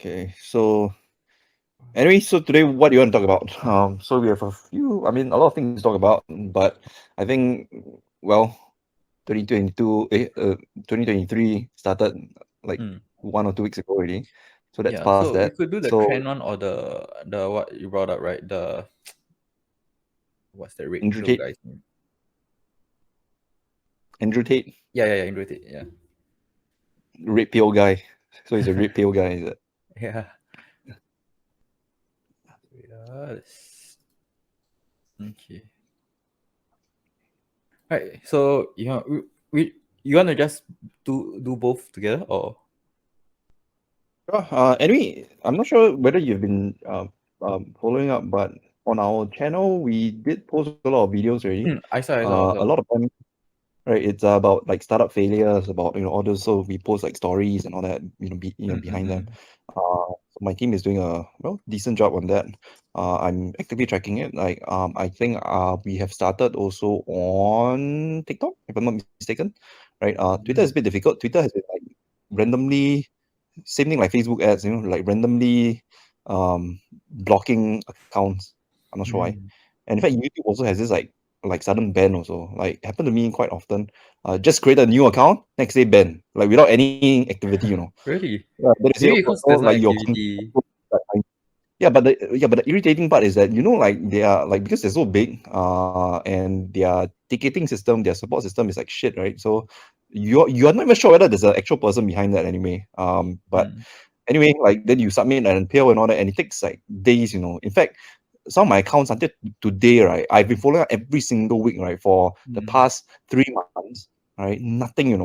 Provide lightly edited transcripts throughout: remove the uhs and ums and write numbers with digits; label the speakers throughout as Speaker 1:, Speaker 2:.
Speaker 1: Okay, so anyway, so today what do you want to talk about? So we have a lot of things to talk about, but I think, well, 2022, 2023 started like
Speaker 2: Mm.
Speaker 1: 1 or 2 weeks ago already, so that's
Speaker 2: Yeah,
Speaker 1: past
Speaker 2: so we
Speaker 1: that.
Speaker 2: could do the
Speaker 1: So
Speaker 2: trend one or the what you brought up, right? The what's the red
Speaker 1: Andrew
Speaker 2: pill
Speaker 1: Tate,
Speaker 2: guy's name?
Speaker 1: Andrew Tate,
Speaker 2: Yeah, Andrew Tate. Yeah,
Speaker 1: red pill guy. So he's a red pill guy, is it?
Speaker 2: yeah. Yes. Okay. Right. So you want to just do both together or?
Speaker 1: Sure. Anyway, I'm not sure whether you've been following up, but on our channel we did post a lot of videos already.
Speaker 2: I
Speaker 1: A
Speaker 2: saw.
Speaker 1: lot of them. Right, it's about like startup failures, about all those. So we post like stories and all that, behind them.
Speaker 2: Mm.
Speaker 1: So my team is doing a decent job on that. I'm actively tracking it. Like I think we have started also on TikTok, if I'm not mistaken. Right. Twitter is a bit difficult. Twitter has been like randomly, same thing like Facebook ads, like randomly blocking accounts. I'm not sure why.
Speaker 2: Mm.
Speaker 1: And in fact, YouTube also has this like sudden ban also. Like happened to me quite often. Just create a new account, next day ban, like without any activity.
Speaker 2: Really?
Speaker 1: Yeah, then they say,
Speaker 2: Maybe because
Speaker 1: oh,
Speaker 2: there's no
Speaker 1: like your
Speaker 2: activity.
Speaker 1: yeah, but the irritating part is that like they are like, because they're so big, and their ticketing system, their support system is like shit, right? So you're not even sure whether there's an actual person behind that anyway. But
Speaker 2: Mm.
Speaker 1: anyway, like then you submit and appeal and all that, and it takes like days. In fact, some of my accounts until today, right, I've been following up every single week, right, for the
Speaker 2: Mm.
Speaker 1: past 3 months, right, nothing.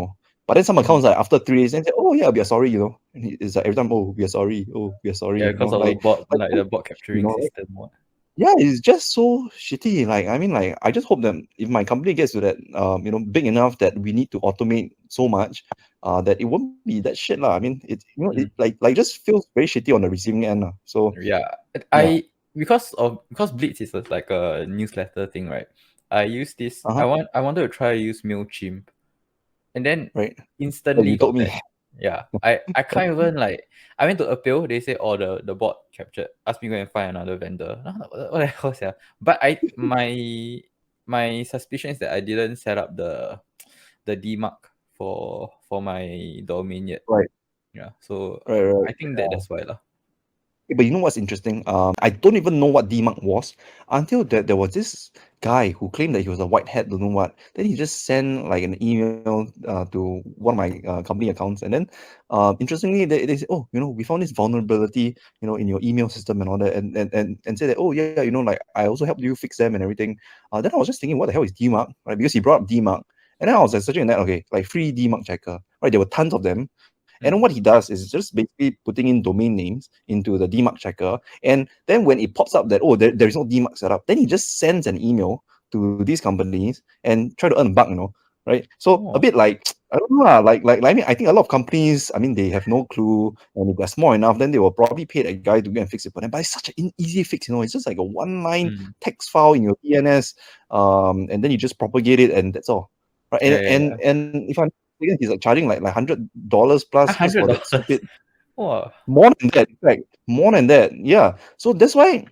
Speaker 1: But then some
Speaker 2: Mm.
Speaker 1: accounts like after 3 days, they say, oh yeah, we are sorry. And it's like every time, oh, we are sorry, oh, we are sorry,
Speaker 2: Yeah, because of the bot,
Speaker 1: like,
Speaker 2: like the bot capturing
Speaker 1: like,
Speaker 2: system. What?
Speaker 1: yeah, it's just so shitty. Like, I mean, like, I just hope that if my company gets to that, big enough that we need to automate so much, that it won't be that shit lah. I mean, it
Speaker 2: Mm.
Speaker 1: like just feels very shitty on the receiving end lah. So
Speaker 2: Yeah,
Speaker 1: yeah,
Speaker 2: because Blitz is like a newsletter thing, right? I use this.
Speaker 1: uh huh,
Speaker 2: I wanted to try to use Mailchimp, and then
Speaker 1: right. Yeah,
Speaker 2: instantly
Speaker 1: you
Speaker 2: got
Speaker 1: told me.
Speaker 2: banned. Yeah, I can't even like. I went to appeal. They say, "Oh, the bot captured." Asked me to go and find another vendor. I'm like, what the hell, yeah? But my suspicion is that I didn't set up the DMARC for my domain yet.
Speaker 1: Right,
Speaker 2: Yeah, so
Speaker 1: right,
Speaker 2: I
Speaker 1: right.
Speaker 2: think
Speaker 1: Yeah.
Speaker 2: that's why lah.
Speaker 1: But you know what's interesting? I don't even know what DMARC was until there was this guy who claimed that he was a white hat, don't know what. Then he just sent like an email to one of my company accounts, and then interestingly, they said, oh, we found this vulnerability, in your email system and all that, and say that, oh yeah, like I also helped you fix them and everything. Then I was just thinking, what the hell is DMARC, right? Because he brought up DMARC, and then I was like searching on that, okay, like free DMARC checker, right? There were tons of them. And then
Speaker 2: Mm.
Speaker 1: what he does is just basically putting in domain names into the DMARC checker. And then when it pops up that, oh, there is no DMARC setup, then he just sends an email to these companies and try to earn a buck, right? So a
Speaker 2: Oh.
Speaker 1: bit like, I don't know, I mean, I think a lot of companies, I mean, they have no clue. And if they're small enough, then they will probably pay that guy to go and fix it for them. But it's such an easy fix, it's just like a one-line
Speaker 2: Mm.
Speaker 1: text file in your DNS, and then you just propagate it, and that's all. Right?
Speaker 2: Yeah,
Speaker 1: And
Speaker 2: yeah,
Speaker 1: and
Speaker 2: yeah.
Speaker 1: and if I'm mistaken, he's like charging like $100 plus just for that
Speaker 2: $100.
Speaker 1: stupid.
Speaker 2: Wow.
Speaker 1: More than that, in fact, more than that. Yeah. So that's why.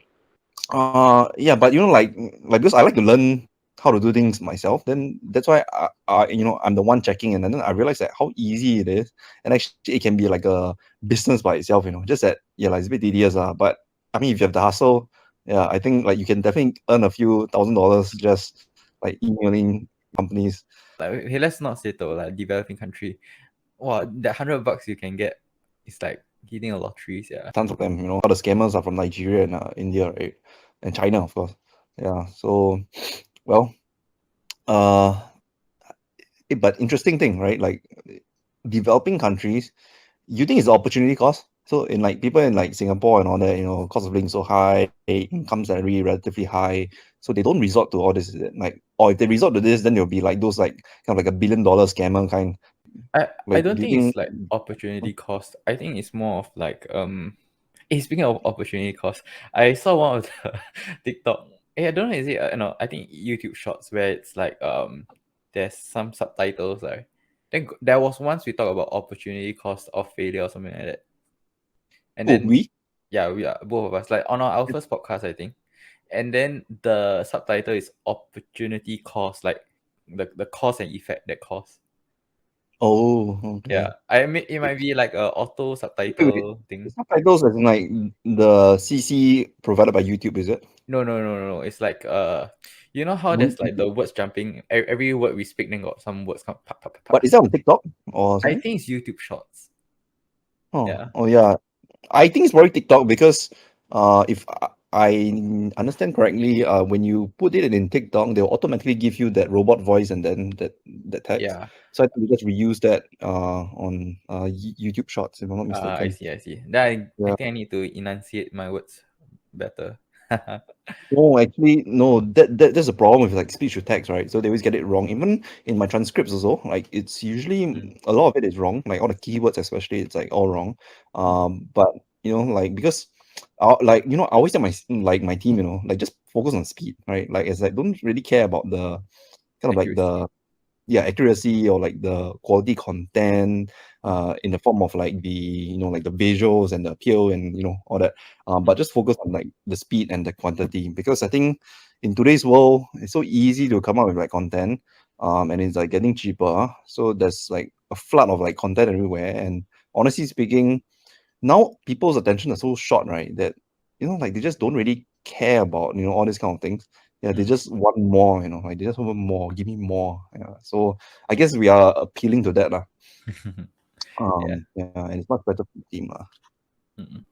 Speaker 1: Yeah. But because I like to learn how to do things myself, then that's why I'm the one checking, and then I realized that how easy it is, and actually it can be like a business by itself. Just that, yeah, like it's a bit tedious, but I mean, if you have the hustle, yeah, I think like you can definitely earn a few $1,000 just like emailing companies.
Speaker 2: Like, hey, let's not say though, like developing country. Wow, that $100 you can get is like hitting a lottery, yeah.
Speaker 1: Tons of them. All the scammers are from Nigeria and India, right? And China, of course. Yeah. So, well, uh, but interesting thing, right? Like developing countries, you think it's the opportunity cost? So in like people in like Singapore and all that, cost of living so high, income salary relatively high, so they don't resort to all this. Is it? Like, or if they resort to this, then they'll be like those like kind of like $1 billion scammer kind.
Speaker 2: I
Speaker 1: Like,
Speaker 2: don't
Speaker 1: do you
Speaker 2: think it's
Speaker 1: think?
Speaker 2: like opportunity cost. I think it's more of like speaking of opportunity cost, I saw one of the TikTok. I don't know, is it no, I think YouTube shorts where it's like there's some subtitles, right? Then there was once we talk about opportunity cost of failure or something like that. And
Speaker 1: Oh,
Speaker 2: then
Speaker 1: we?
Speaker 2: yeah, we are both of us like on our first podcast, I think. And then the subtitle is opportunity cost, like the cause and effect that cause.
Speaker 1: Oh,
Speaker 2: Yeah,
Speaker 1: okay.
Speaker 2: I mean it might be like a auto
Speaker 1: Wait, wait.
Speaker 2: subtitle
Speaker 1: The
Speaker 2: thing.
Speaker 1: subtitles as in like the CC provided by YouTube, is it?
Speaker 2: No, no, no, no, no. It's like you know how
Speaker 1: On
Speaker 2: there's like the
Speaker 1: YouTube.
Speaker 2: words jumping. Every word we speak, then got some words come pop, pop, pop,
Speaker 1: But
Speaker 2: pop.
Speaker 1: is that on TikTok or
Speaker 2: I
Speaker 1: something?
Speaker 2: think it's YouTube Shorts.
Speaker 1: Oh,
Speaker 2: Yeah,
Speaker 1: oh yeah. I think it's probably TikTok because if I understand correctly, when you put it in TikTok, they'll automatically give you that robot voice and then that text.
Speaker 2: yeah.
Speaker 1: So I think we just reuse that on YouTube Shorts, if I'm not
Speaker 2: I
Speaker 1: mistaken.
Speaker 2: see, I see. Then I
Speaker 1: Yeah.
Speaker 2: think I need to enunciate my words better.
Speaker 1: No, actually, no. That's a problem with like speech to text, right? So they always get it wrong. Even in my transcripts also, like it's
Speaker 2: Mm,
Speaker 1: usually a lot of it is wrong. Like all the keywords, especially, it's like all wrong.
Speaker 2: mm,
Speaker 1: But like because, like I always tell my team, like just focus on speed, right? Like it's like don't really care about the kind of like
Speaker 2: accuracy.
Speaker 1: the yeah accuracy or like the quality content
Speaker 2: Mm,
Speaker 1: in the form of like the like the visuals and the appeal and all that but
Speaker 2: mm,
Speaker 1: just focus on like the speed and the quantity because I think in today's world it's so easy to come up with like content and it's like getting cheaper, so there's like a flood of like content everywhere, and honestly speaking now people's attention are so short, right? That like they just don't really care about all these kind of things. Yeah, they
Speaker 2: mm.
Speaker 1: just want more. Like they just want more. Give me more. Yeah. So I guess we are appealing to that, lah.
Speaker 2: Yeah.
Speaker 1: Yeah, and it's much better for the team, lah.
Speaker 2: Mm.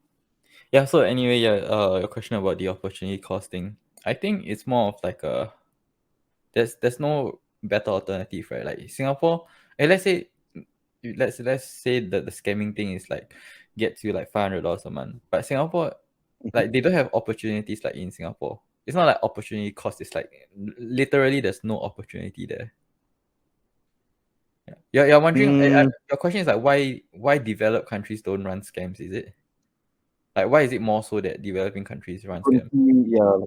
Speaker 2: Yeah. So anyway, yeah. Your question about the opportunity costing. I think it's more of like a there's no better alternative, right? Like Singapore, let's say let's say that the scamming thing is like gets you like $500 a month, but Singapore, like they don't have opportunities like in Singapore. It's not like opportunity cost. It's like literally there's no opportunity there. Yeah. You're wondering.
Speaker 1: Mm,
Speaker 2: Your question is like why developed countries don't run scams? Is it like why is it more so that developing countries run scams?
Speaker 1: yeah.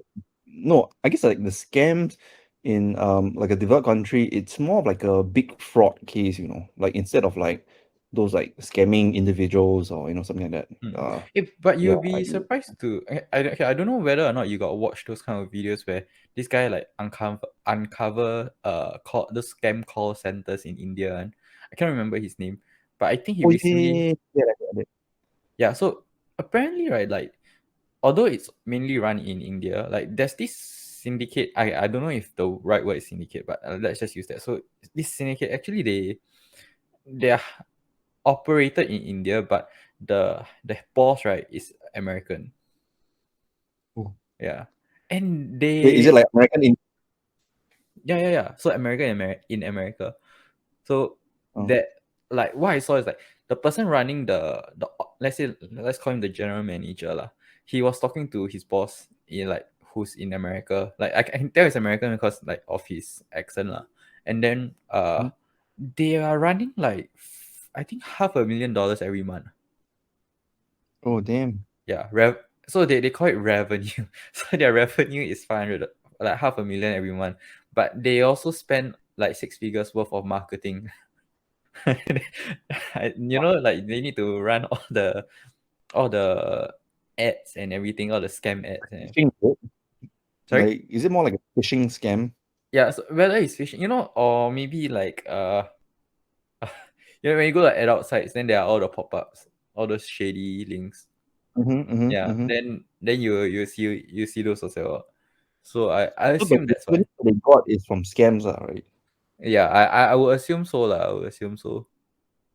Speaker 1: No, I guess like the scams in like a developed country, it's more of like a big fraud case, like instead of like those like scamming individuals or something like that.
Speaker 2: Mm. But
Speaker 1: Yeah,
Speaker 2: you'll be surprised to I don't know whether or not you got watch those kind of videos where this guy like uncover call the scam call centers in India, and I can't remember his name, but I think he
Speaker 1: oh yeah,
Speaker 2: recently
Speaker 1: yeah, yeah,
Speaker 2: yeah. So apparently, right, like although it's mainly run in India, like there's this syndicate. I don't know if the right word is syndicate, but let's just use that. So this syndicate actually they are operated in India, but the boss right is American.
Speaker 1: oh.
Speaker 2: Yeah, and
Speaker 1: Wait, is it
Speaker 2: they
Speaker 1: like American in?
Speaker 2: yeah. So American in America. So
Speaker 1: Oh,
Speaker 2: that like what I saw is like the person running the let's say let's call him the general manager lah. He was talking to his boss in like who's in America. Like I can tell he's American because like of his accent lah. And then
Speaker 1: mhm.
Speaker 2: they are running like I think $500,000 every month.
Speaker 1: Oh damn.
Speaker 2: Yeah, so they call it revenue. So their revenue is 500, like 500,000 every month. But they also spend like six figures worth of marketing. Like they need to run all the ads and everything, all the scam ads. And,
Speaker 1: Phishing, is it?
Speaker 2: sorry?
Speaker 1: Like, is it more like a phishing scam?
Speaker 2: Yeah, so whether it's phishing, or maybe like when you go to adult sites, then there are all the pop-ups, all those shady links.
Speaker 1: Mm-hmm, mm-hmm,
Speaker 2: Yeah,
Speaker 1: mm-hmm.
Speaker 2: then you see those as well. So I
Speaker 1: So the
Speaker 2: assume that's why.
Speaker 1: revenue they got is from scams, right?
Speaker 2: Yeah, I would assume so lah. I would assume so.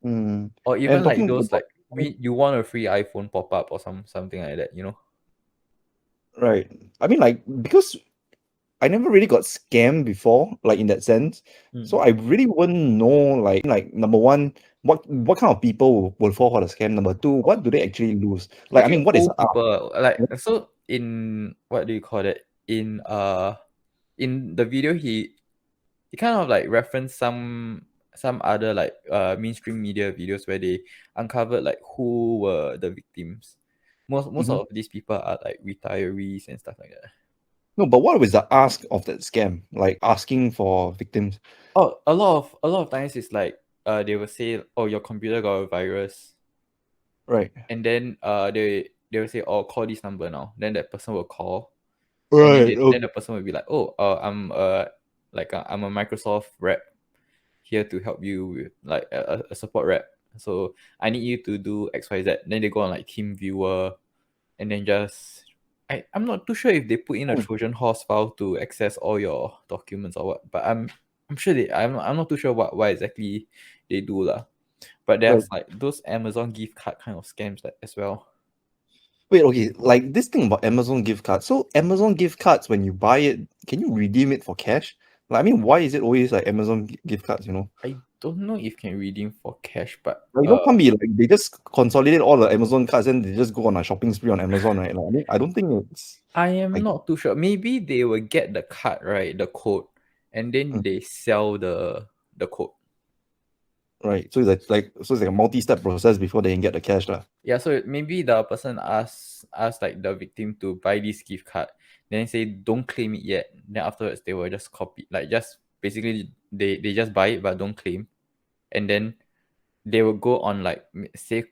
Speaker 1: Mm.
Speaker 2: Or
Speaker 1: And
Speaker 2: even like
Speaker 1: talking
Speaker 2: those
Speaker 1: about
Speaker 2: like you want a free iPhone pop up or something like that.
Speaker 1: right, I mean like because I never really got scammed before, like in that sense. So
Speaker 2: Mm.
Speaker 1: I really wouldn't know, like number one, what kind of people will fall for the scam. Number two, what do they actually lose? Like, I
Speaker 2: Actually,
Speaker 1: mean, what is
Speaker 2: old
Speaker 1: up?
Speaker 2: people like so in what do you call it? In the video he kind of like referenced some other like mainstream media videos where they uncovered like who were the victims. Most
Speaker 1: Mhm.
Speaker 2: of these people are like retirees and stuff like that.
Speaker 1: No, but what was the ask of that scam? Like asking for victims.
Speaker 2: Oh, a lot of times it's like they will say, oh, your computer got a virus.
Speaker 1: Right.
Speaker 2: and then they will say, oh, call this number now. Then that person will call, and then
Speaker 1: Right.
Speaker 2: then the
Speaker 1: Okay.
Speaker 2: person will be like, oh, I'm a Microsoft rep here to help you with like a support rep. So I need you to do XYZ. Then they go on like Team Viewer, and then just I'm not too sure if they put in a
Speaker 1: Hmm.
Speaker 2: Trojan horse file to access all your documents or what, but I'm sure I'm not too sure what exactly they do lah. But
Speaker 1: Right.
Speaker 2: there's like those Amazon gift card kind of scams like, as well.
Speaker 1: Wait, okay, like this thing about Amazon gift cards. So Amazon gift cards, when you buy it, can you redeem it for cash? Like, I mean, why is it always like Amazon gift cards, you know?
Speaker 2: I don't know if can redeem for cash, but
Speaker 1: Like, can't be like they just consolidate all the Amazon cards and they just go on a shopping spree on Amazon, right? Like, I mean, I don't think it's
Speaker 2: I am
Speaker 1: like,
Speaker 2: not too sure. Maybe they will get the card, right, the code, and then
Speaker 1: mm,
Speaker 2: they sell the code.
Speaker 1: right. So it's like a multi-step process before they can get the cash, lah.
Speaker 2: Yeah, so maybe the person asked like the victim to buy this gift card, then say don't claim it yet. Then afterwards they will just copy, like just basically they just buy it but don't claim, and then they will go on like say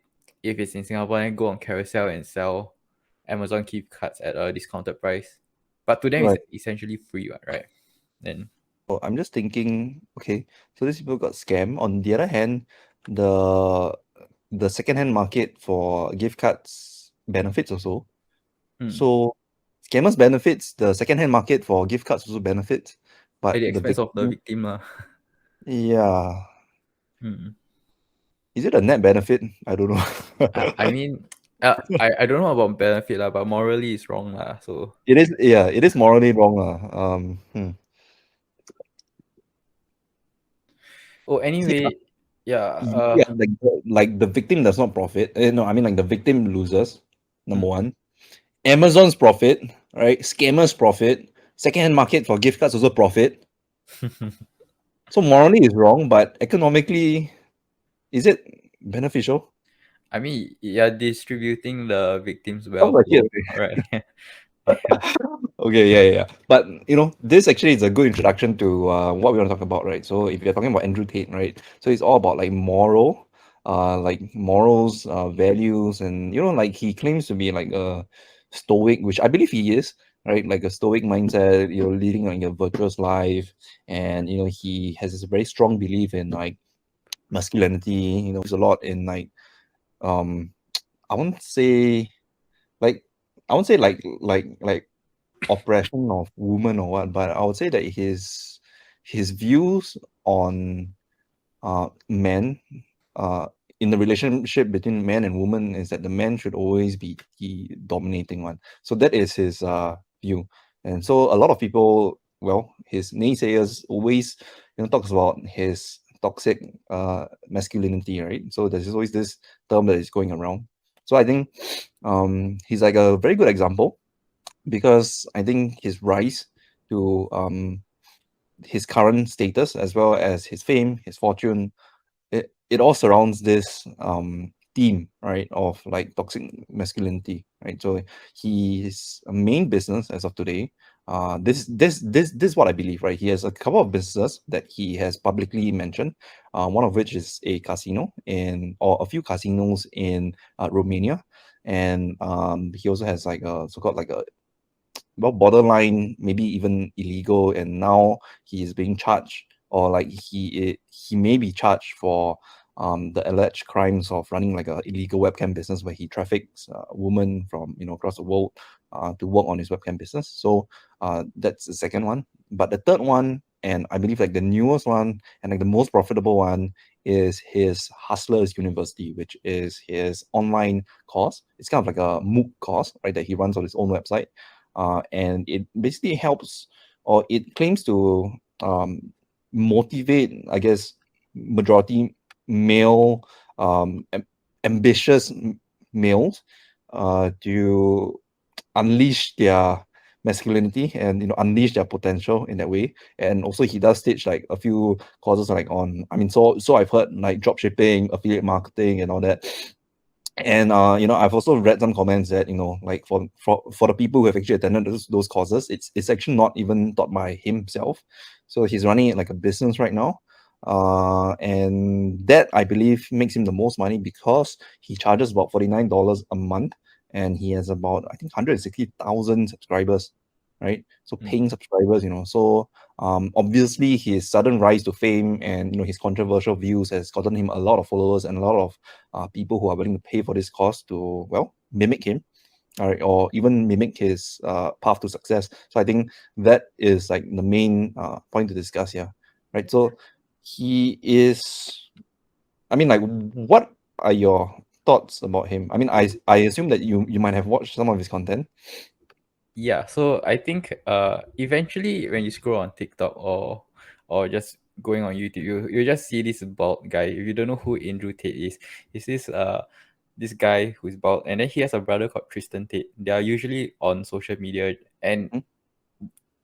Speaker 2: if it's in Singapore, then go on Carousel and sell Amazon gift cards at a discounted price. But to them it's
Speaker 1: Right.
Speaker 2: essentially free, right? Then
Speaker 1: So I'm just thinking, okay, so these people got scammed. On the other hand, the the second-hand market for gift cards benefits also.
Speaker 2: mm,
Speaker 1: So scammers benefits, the second-hand market for gift cards also benefits,
Speaker 2: at
Speaker 1: but
Speaker 2: the
Speaker 1: the
Speaker 2: expense of the
Speaker 1: victim,
Speaker 2: victim lah.
Speaker 1: yeah,
Speaker 2: Mm.
Speaker 1: is it a net benefit? I don't know.
Speaker 2: I mean, I don't know about benefit lah, but morally it's wrong lah. So
Speaker 1: It is, yeah, it is morally wrong, lah.
Speaker 2: oh
Speaker 1: See,
Speaker 2: anyway, yeah.
Speaker 1: yeah, like the victim does not profit. No, I mean like the victim loses. Number
Speaker 2: Mm.
Speaker 1: one, Amazon's profit, right? Scammers profit. Second-hand market for gift cards also profit. So morally is wrong, but economically, is it beneficial?
Speaker 2: I mean, you're distributing the victim's
Speaker 1: Sounds
Speaker 2: wealth,
Speaker 1: like it.
Speaker 2: though, right? Yeah.
Speaker 1: Okay, yeah, yeah, yeah. But this actually is a good introduction to what we want to talk about, right? So if you're talking about Andrew Tate, right? So it's all about like morals, values, and like he claims to be like a stoic, which I believe he is, right? Like a stoic mindset, leading like a virtuous life, and he has this very strong belief in like masculinity. There's a lot in like um, I won't say like I won't say like oppression of women or what, but I would say that his views on men uh in the relationship between man and woman is that the man should always be the dominating one. So that is his view. And so a lot of people, well, his naysayers always talks about his toxic masculinity, right? So there's always this term that is going around. So I think he's like a very good example because I think his rise to his current status as well as his fame, his fortune, it all surrounds this theme, right, of like toxic masculinity, right? So his main business as of today, this is what I believe, right? He has a couple of businesses that he has publicly mentioned, one of which is a casino or a few casinos in Romania, and he also has like a so-called like a well borderline maybe even illegal, and now he is being charged, or like he may be charged for the alleged crimes of running like a illegal webcam business where he traffics women from across the world to work on his webcam business. So that's the second one. But the third one, and I believe like the newest one and like the most profitable one, is his Hustlers University, which is his online course. It's kind of like a MOOC course, right, that he runs on his own website, and it basically helps, or it claims to motivate, I guess, majority male, ambitious males to unleash their masculinity and unleash their potential in that way. And also he does stage like a few courses like on, I mean, so I've heard like drop shipping, affiliate marketing, and all that. And I've also read some comments that like for the people who have actually attended those courses, it's actually not even taught by himself. So he's running it like a business right now. and that I believe makes him the most money because he charges about $49 a month, and he has about I think 160,000 subscribers, right? So
Speaker 2: Mm.
Speaker 1: paying subscribers, so obviously his sudden rise to fame and his controversial views has gotten him a lot of followers and a lot of people who are willing to pay for this cause to mimic him, all right, or even mimic his path to success. So I think that is like the main point to discuss here, right? So he is. I mean, like, what are your thoughts about him? I mean, I assume that you might have watched some of his content.
Speaker 2: Yeah, so I think eventually when you scroll on TikTok or just going on YouTube, you just see this bald guy. If you don't know who Andrew Tate is, he's this guy who's bald, and then he has a brother called Tristan Tate. They are usually on social media, and
Speaker 1: Mhm.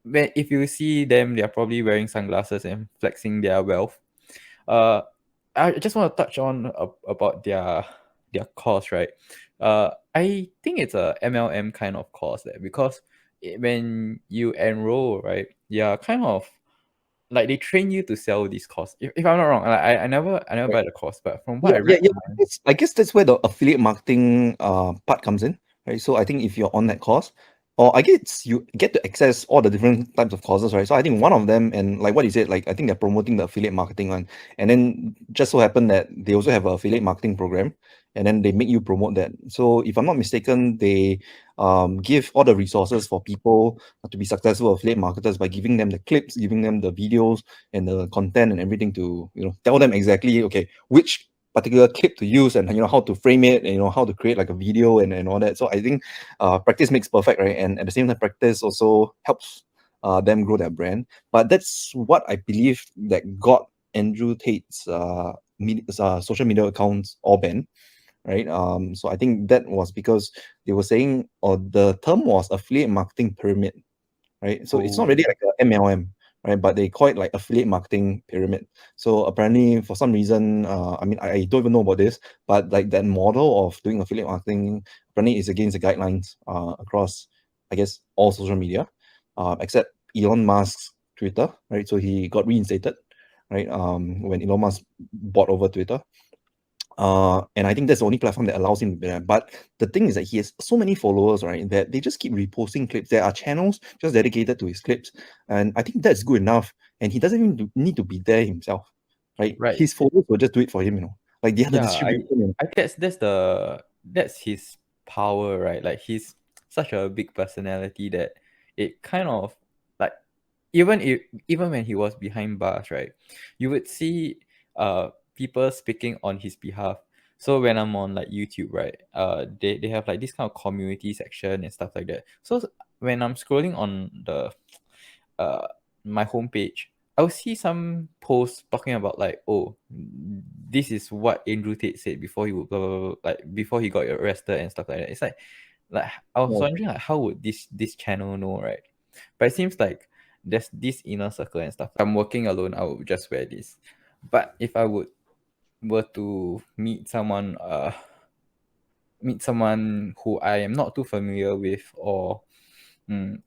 Speaker 2: when if you see them, they are probably wearing sunglasses and flexing their wealth. Uh, I just want to touch on about their course, right? I think it's a MLM kind of course there because when you enroll, right, yeah, kind of like they train you to sell this course. If I'm not wrong, like, I never buy the course, but from what
Speaker 1: Yeah,
Speaker 2: I
Speaker 1: yeah,
Speaker 2: read
Speaker 1: yeah.
Speaker 2: online,
Speaker 1: I guess that's where the affiliate marketing part comes in, right? So I think if you're on that course, or I guess you get to access all the different types of courses, right? So I think one of them, and like what you said, like I think they're promoting the affiliate marketing one, and then just so happened that they also have an affiliate marketing program, and then they make you promote that. So if I'm not mistaken, they give all the resources for people to be successful affiliate marketers by giving them the clips, giving them the videos and the content and everything to tell them exactly okay which particular clip to use and how to frame it and how to create like a video and all that. So I think practice makes perfect, right? And at the same time practice also helps them grow their brand. But that's what I believe that got Andrew Tate's social media accounts all banned, right? So I think that was because they were saying, or the term was affiliate marketing pyramid, right? So it's not
Speaker 2: oh
Speaker 1: really like a MLM, right? But they call it like affiliate marketing pyramid. So apparently, for some reason, I mean, I don't even know about this, but like that model of doing affiliate marketing apparently is against the guidelines across, I guess, all social media, except Elon Musk's Twitter, right? So he got reinstated, right? When Elon Musk bought over Twitter. And I think that's the only platform that allows him to be there. But the thing is that he has so many followers, right? That they just keep reposting clips. There are channels just dedicated to his clips, and I think that's good enough. And he doesn't even need to be there himself, right?
Speaker 2: right.
Speaker 1: His followers will just do it for him, like the other
Speaker 2: Yeah,
Speaker 1: distribution.
Speaker 2: I think that's his power, right? Like he's such a big personality that it kind of like even if even when he was behind bars, right, you would see people speaking on his behalf. So when I'm on like YouTube, right, they have like this kind of community section and stuff like that. So when I'm scrolling on the uh my homepage, I'll see some posts talking about like, oh, this is what Andrew Tate said before he would blah, blah, blah, blah, like before he got arrested and stuff like that. It's like I was
Speaker 1: Yeah.
Speaker 2: wondering like how would this channel know, right? But it seems like there's this inner circle and stuff. If I'm working alone, I would just wear this. But if I would were to meet someone who I am not too familiar with, or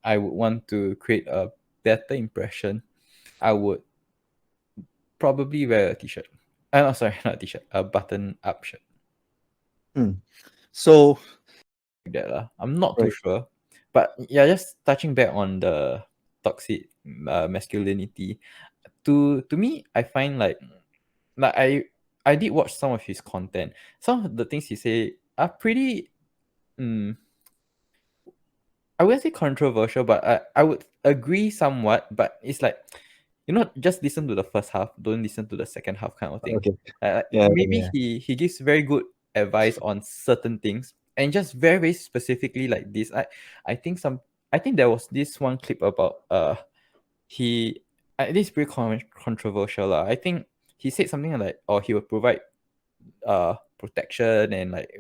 Speaker 2: I would want to create a better impression, I would probably wear a t-shirt. No, sorry, not a t-shirt, a button-up shirt
Speaker 1: Mm. So
Speaker 2: like that lah. I'm not too
Speaker 1: right.
Speaker 2: sure, but yeah, just touching back on the toxic masculinity. To me, I find like I did watch some of his content. Some of the things he say are pretty mm, I wouldn't say controversial, but I would agree somewhat. But it's like, just listen to the first half, don't listen to the second half kind of thing.
Speaker 1: Okay. Yeah.
Speaker 2: Maybe
Speaker 1: Yeah.
Speaker 2: he gives very good advice on certain things, and just very very specifically like this. I think there was this one clip about he this is pretty controversial lah. I think he said something like, or he would provide protection and like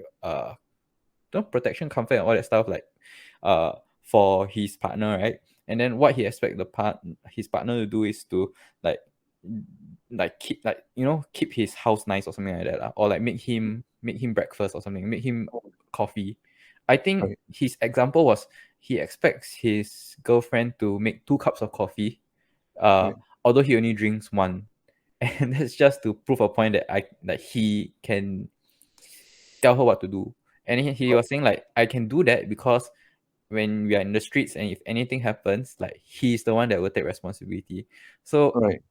Speaker 2: protection, comfort, and all that stuff, like for his partner, right? And then what he expect his partner to do is to like keep keep his house nice or something like that lah. Or like make him breakfast or something, make him coffee. I think
Speaker 1: Okay.
Speaker 2: his example was he expects his girlfriend to make 2 cups of coffee, uh
Speaker 1: Okay.
Speaker 2: although he only drinks one, and that's just to prove a point that he can tell her what to do. And he was saying like, I can do that because when we are in the streets and if anything happens, like he's the one that will take responsibility. So
Speaker 1: Right.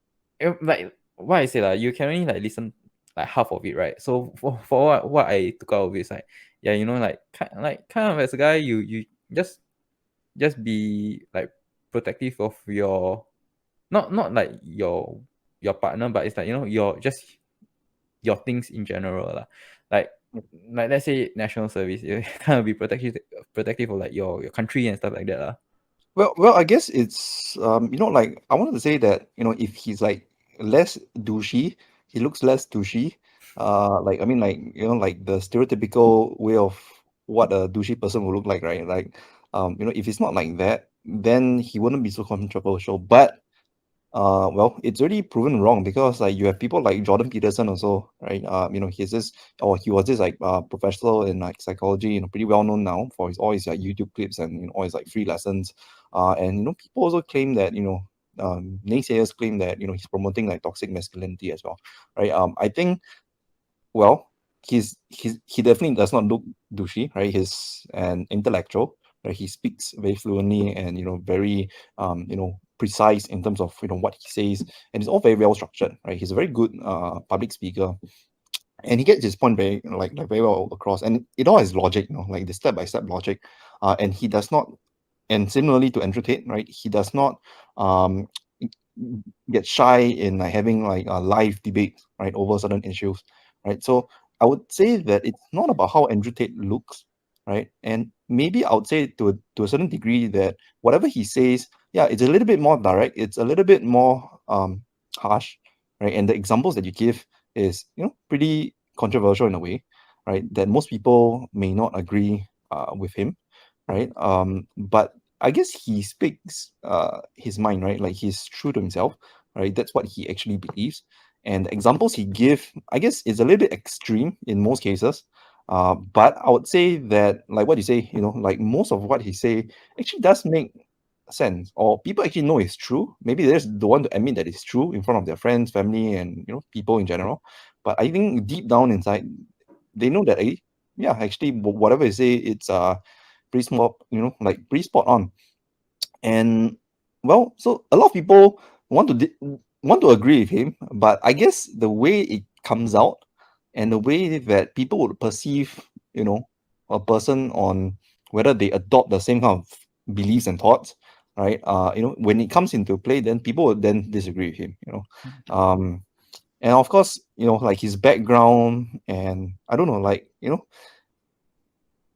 Speaker 2: like what I say, like you can only like listen like half of it, right? So for what I took out of it is like, yeah, like kind of as a guy, you just be like protective of your, not like your partner, but it's like, your just your things in general lah. Like let's say national service, you kind of be protective of like your country and stuff like that lah.
Speaker 1: Well, I guess it's like I wanted to say that if he's like less douchey, he looks less douchey. Like I mean, like like the stereotypical way of what a douchey person would look like, right? Like, if it's not like that, then he wouldn't be so controversial. But well, it's already proven wrong because like you have people like Jordan Peterson also, right? He's this or he was this like professor in like psychology, pretty well known now for his all his like YouTube clips and all his like free lessons. And people also claim that naysayers claim that he's promoting like toxic masculinity as well, right? I think well, he definitely does not look douchey, right? He's an intellectual, right? He speaks very fluently and very precise in terms of what he says, and it's all very well structured, right? He's a very good public speaker, and he gets his point very like very well across, and it all has logic, like the step by step logic, and he does not. And similarly to Andrew Tate, right? He does not um, get shy in like having like a live debate, right, over certain issues, right? So I would say that it's not about how Andrew Tate looks, right? And maybe I would say to a certain degree that whatever he says, yeah, it's a little bit more direct, it's a little bit more harsh, right? And the examples that you give is pretty controversial in a way, right? That most people may not agree with him, right? But I guess he speaks his mind, right? Like he's true to himself, right? That's what he actually believes. And the examples he give, I guess, is a little bit extreme in most cases. But I would say that, like what you say, like most of what he say actually does make sense, or people actually know it's true. Maybe they just don't want to admit that it's true in front of their friends, family, and people in general. But I think deep down inside, they know that, yeah, actually, whatever you say, it's pretty small, like pretty spot on. And well, so a lot of people want to want to agree with him, but I guess the way it comes out and the way that people would perceive, a person on whether they adopt the same kind of beliefs and thoughts, right? When it comes into play, then people would then disagree with him. And of course, like his background, and I don't know, like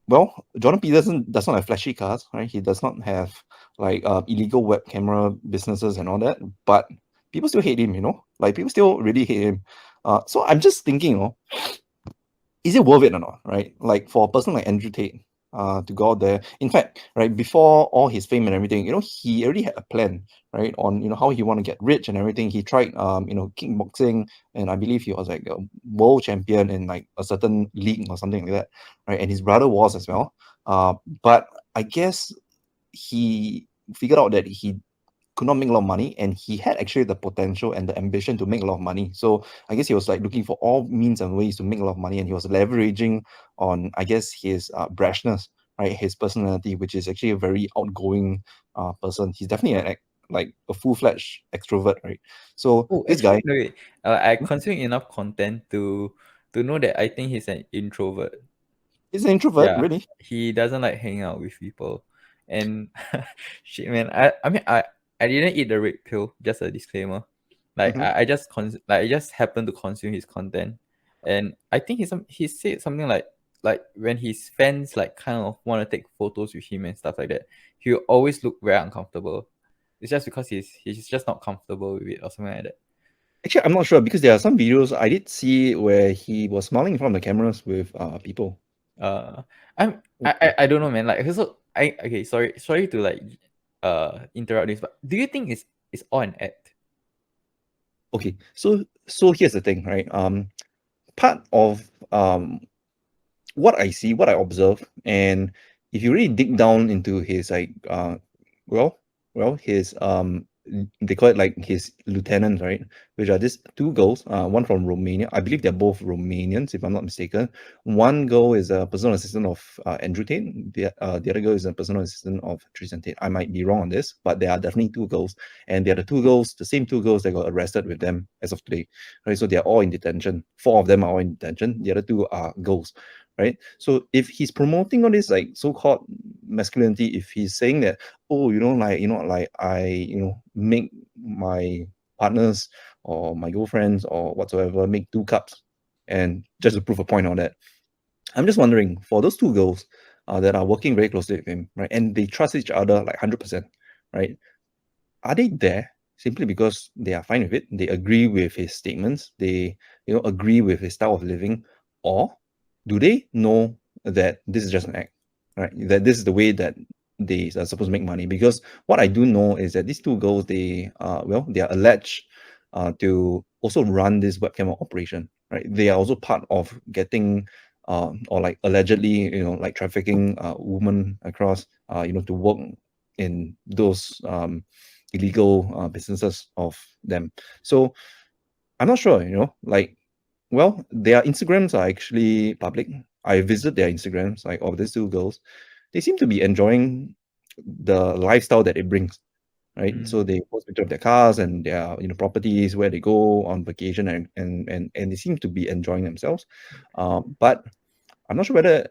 Speaker 1: well, Jordan Peterson does not have flashy cars, right? He does not have like illegal web camera businesses and all that, but people still hate him, like people still really hate him. So I'm just thinking, is it worth it or not, right? Like for a person like Andrew Tate, to go out there. In fact, right before all his fame and everything, he already had a plan, right, on how he want to get rich and everything. He tried, kickboxing, and I believe he was like a world champion in like a certain league or something like that, right? And his brother was as well. But I guess he figured out that he could not make a lot of money, and he had actually the potential and the ambition to make a lot of money. So I guess he was like looking for all means and ways to make a lot of money, and he was leveraging on, I guess, his brashness, right, his personality, which is actually a very outgoing person. He's definitely like a full-fledged extrovert, right? So
Speaker 2: Oh,
Speaker 1: this
Speaker 2: actually,
Speaker 1: guy,
Speaker 2: no, wait. I consume enough content to know that I think he's an introvert.
Speaker 1: is an introvert,
Speaker 2: Yeah,
Speaker 1: really.
Speaker 2: he doesn't like hanging out with people. And shit, man, I mean, I didn't eat the red pill. Just a disclaimer. Like
Speaker 1: Hmm.
Speaker 2: I just like I just happened to consume his content, and I think he said something like when his fans like kind of want to take photos with him and stuff like that, he will always look very uncomfortable. It's just because he's just not comfortable with it or something like that.
Speaker 1: Actually, I'm not sure because there are some videos I did see where he was smiling in front of the cameras with people.
Speaker 2: uh I don't know, man. Like, so I okay, sorry to like interrupt this, but do you think it's all an act?
Speaker 1: Okay, so here's the thing, right? Part of what I see, what I observe, and if you really dig down into his like well his they call it like his lieutenants, right? Which are these two girls, one from Romania. I believe they're both Romanians, if I'm not mistaken. One girl is a personal assistant of Andrew Tate. The other girl is a personal assistant of Tristan Tate. I might be wrong on this, but there are definitely two girls, and they are the two girls, the same two girls that got arrested with them as of today, right? So they are all in detention. Four of them are all in detention. The other two are girls, right? So if he's promoting all this like so-called masculinity, if he's saying that, oh, like I, make my partners or my girlfriends or whatsoever make 2 cups, and just to prove a point on that, I'm just wondering, for those two girls that are working very closely with him, right, and they trust each other like 100%, right? Are they there simply because they are fine with it? They agree with his statements. They, agree with his style of living, or do they know that this is just an act, right? That this is the way that they are supposed to make money. Because what I do know is that these two girls, they are alleged to also run this webcam operation, right? They are also part of getting or like allegedly, like trafficking women across, to work in those illegal businesses of them. So I'm not sure, like, well, their Instagrams are actually public. I visit their Instagrams, like of these two girls. They seem to be enjoying the lifestyle that it brings, right? So
Speaker 2: Mm.
Speaker 1: they post pictures of their cars and their properties where they go on vacation, and they seem to be enjoying themselves. But I'm not sure whether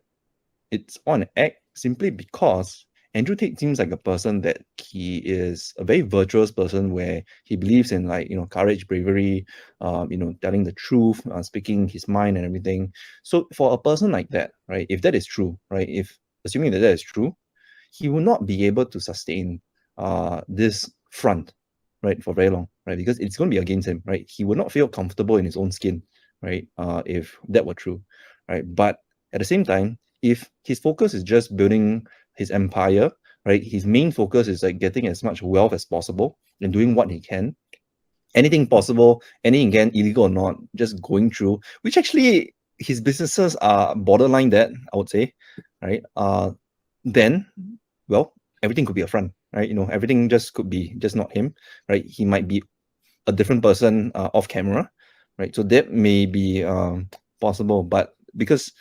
Speaker 1: it's on act, simply because Andrew Tate seems like a person that he is a very virtuous person, where he believes in, like, courage, bravery, telling the truth, speaking his mind and everything. So for a person like that, right, if that is true, right, if assuming that that is true, he will not be able to sustain this front, right, for very long, right, because it's going to be against him, right? He would not feel comfortable in his own skin, right, if that were true, right? But at the same time, if his focus is just building his empire, right, his main focus is like getting as much wealth as possible and doing what he can, anything possible, anything, again, illegal or not, just going through, which actually his businesses are borderline that, I would say, right? Then, well, everything could be a front, right? Everything just could be just not him, right? He might be a different person off camera, right? So that may be possible, but because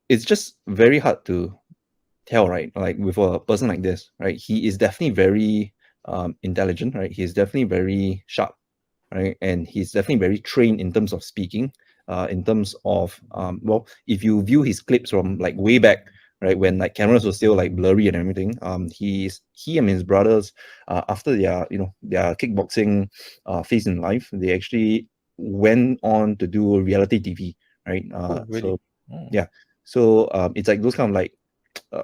Speaker 1: it's just very hard to tell, right? Like with a person like this, right? He is definitely very intelligent, right? He's definitely very sharp, right? And he's definitely very trained in terms of speaking, in terms of well, if you view his clips from like way back, right, when like cameras were still like blurry and everything, he and his brothers, after their kickboxing phase in life, they actually went on to do reality TV, right?
Speaker 2: Oh,
Speaker 1: So
Speaker 2: really? Oh,
Speaker 1: yeah, so it's like those kind of like